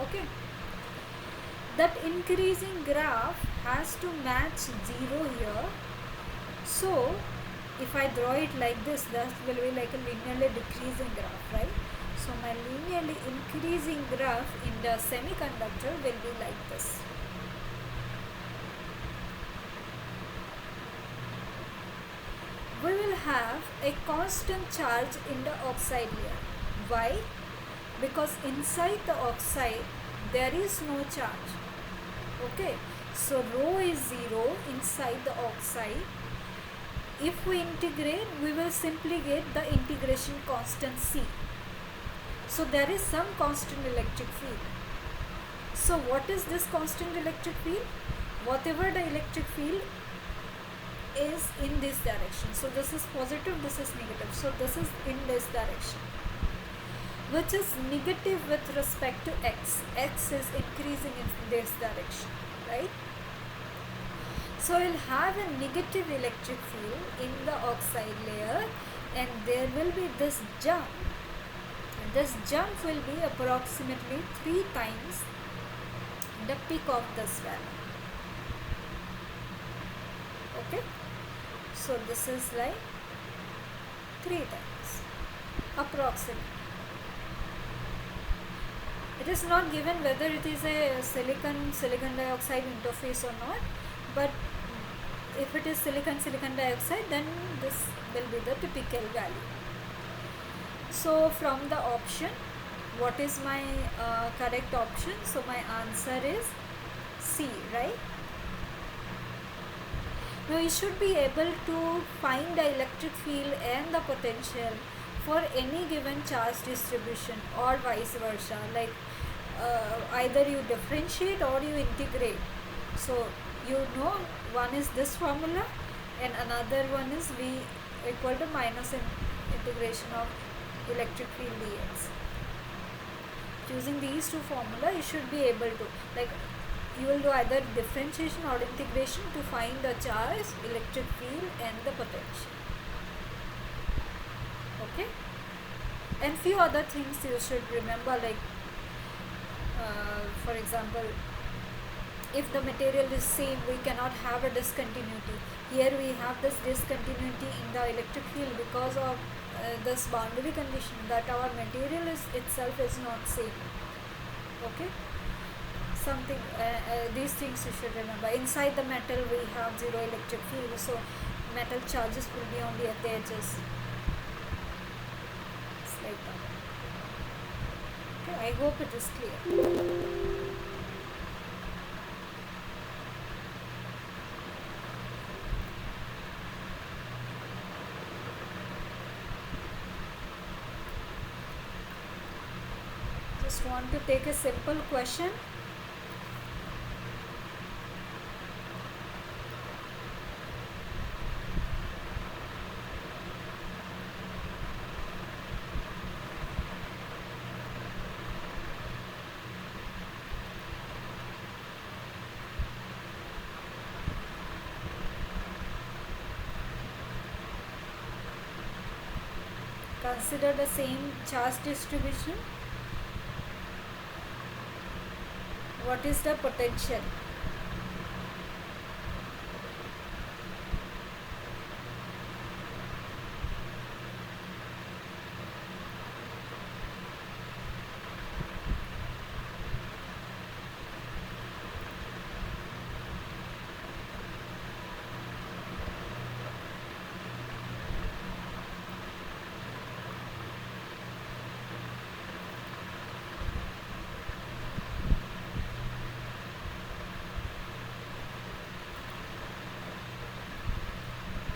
Speaker 1: Okay. That increasing graph has to match 0 here. So if I draw it like this, that will be like a linearly decreasing graph, right? So my linearly increasing graph in the semiconductor will be like this. We will have a constant charge in the oxide layer. Why? Because inside the oxide there is no charge. Okay, so rho is 0 inside the oxide, if we integrate, we will simply get the integration constant C. So there is some constant electric field. So what is this constant electric field? Whatever the electric field is in this direction. So this is positive, this is negative. So this is in this direction, which is negative with respect to x. X is increasing in this direction, right? So we'll have a negative electric field in the oxide layer, and there will be this jump. And this jump will be approximately 3 times the peak of this value. Okay, so this is like 3 times approximately. It is not given whether it is a silicon dioxide interface or not, but if it is silicon dioxide, then this will be the typical value. So from the option, what is my correct option? So my answer is C, right? Now you should be able to find the electric field and the potential for any given charge distribution, or vice versa, like either you differentiate or you integrate. So you know, one is this formula and another one is V equal to minus integration of electric field dx. Using these two formula, you should be able to, like, you will do either differentiation or integration to find the charge, electric field and the potential. Okay, and few other things you should remember, like for example, if the material is same, we cannot have a discontinuity. Here we have this discontinuity in the electric field because of this boundary condition, that our material itself is not same. Okay, something these things you should remember. Inside the metal we have zero electric field, so metal charges will be only at the edges. It's like that. Okay, I hope it is clear. Just want to take a simple question. Consider the same charge distribution. What is the potential?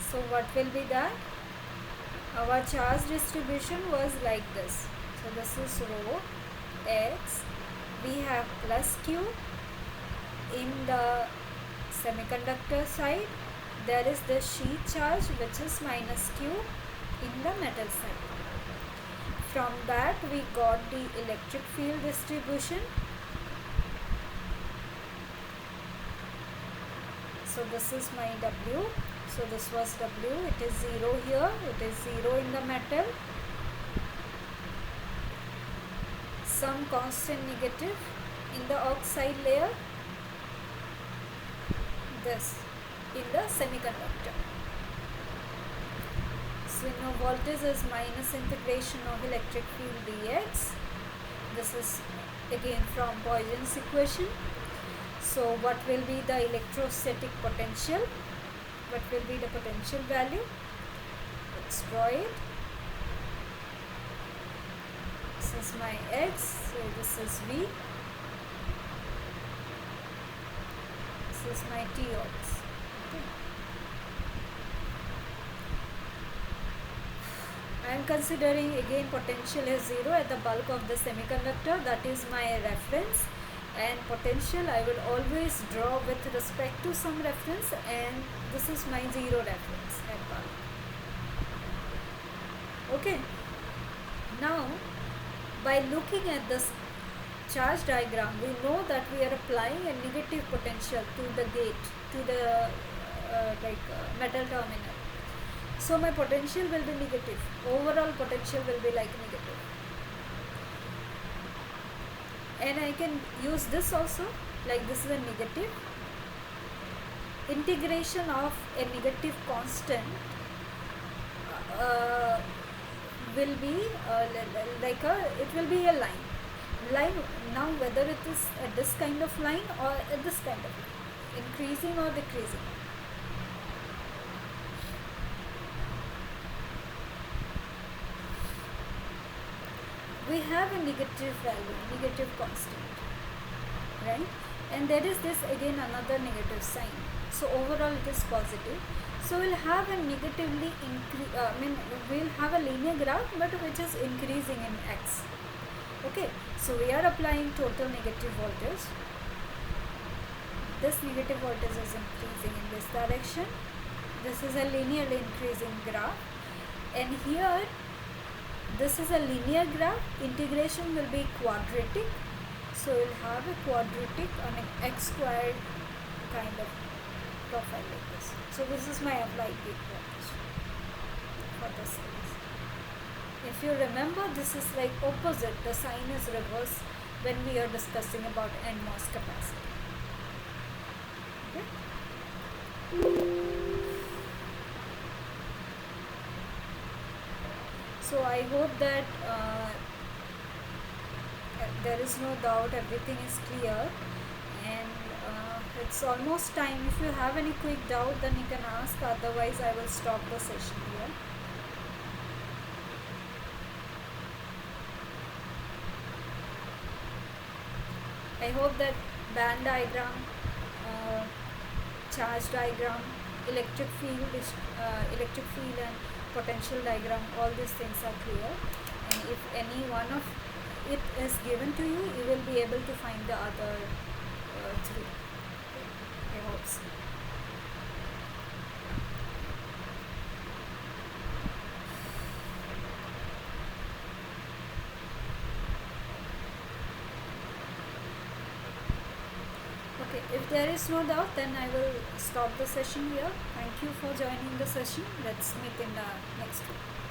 Speaker 1: So what will be that? Our charge distribution was like this. So this is rho x. We have plus q in the semiconductor side. There is the sheet charge, which is minus q in the metal side. From that we got the electric field distribution. So this is my W. So this was W, it is 0 here, it is 0 in the metal. Some constant negative in the oxide layer. This in the semiconductor. So now voltage is minus integration of electric field dx. This is again from Poisson's equation. So what will be the electrostatic potential? What will be the potential value? Let's draw it. This is my x, so this is V. This is my T also. Okay. I am considering again potential is 0 at the bulk of the semiconductor. That is my reference, and potential I will always draw with respect to some reference, and this is my 0 reference at bulk. Okay. Now, by looking at this charge diagram, we know that we are applying a negative potential to the gate, to the metal terminal. So my potential will be negative. Overall potential will be like negative. And I can use this also, like this is a negative. Integration of a negative constant will be it will be a line. Now whether it is at this kind of line or at this kind of line, increasing or decreasing. We have a negative value, negative constant, right? And there is this again another negative sign. So overall it is positive. So we'll have a negatively we'll have a linear graph, but which is increasing in x. Okay, so we are applying total negative voltage. This negative voltage is increasing in this direction. This is a linearly increasing graph, and here this is a linear graph. Integration will be quadratic, so we'll have a quadratic on an x squared kind of profile like this. So this is my applied peak voltage for this series. If you remember, this is like opposite, the sign is reverse when we are discussing about NMOS capacity. Okay? So I hope that there is no doubt, everything is clear, and it's almost time. If you have any quick doubt, then you can ask, otherwise I will stop the session here. I hope that band diagram, charge diagram, electric field and potential diagram, all these things are clear, and if any one of it is given to you, you will be able to find the other three. I hope so. Okay, if there is no doubt, then I will stop the session here. Thank you for joining the session. Let's meet in the next one.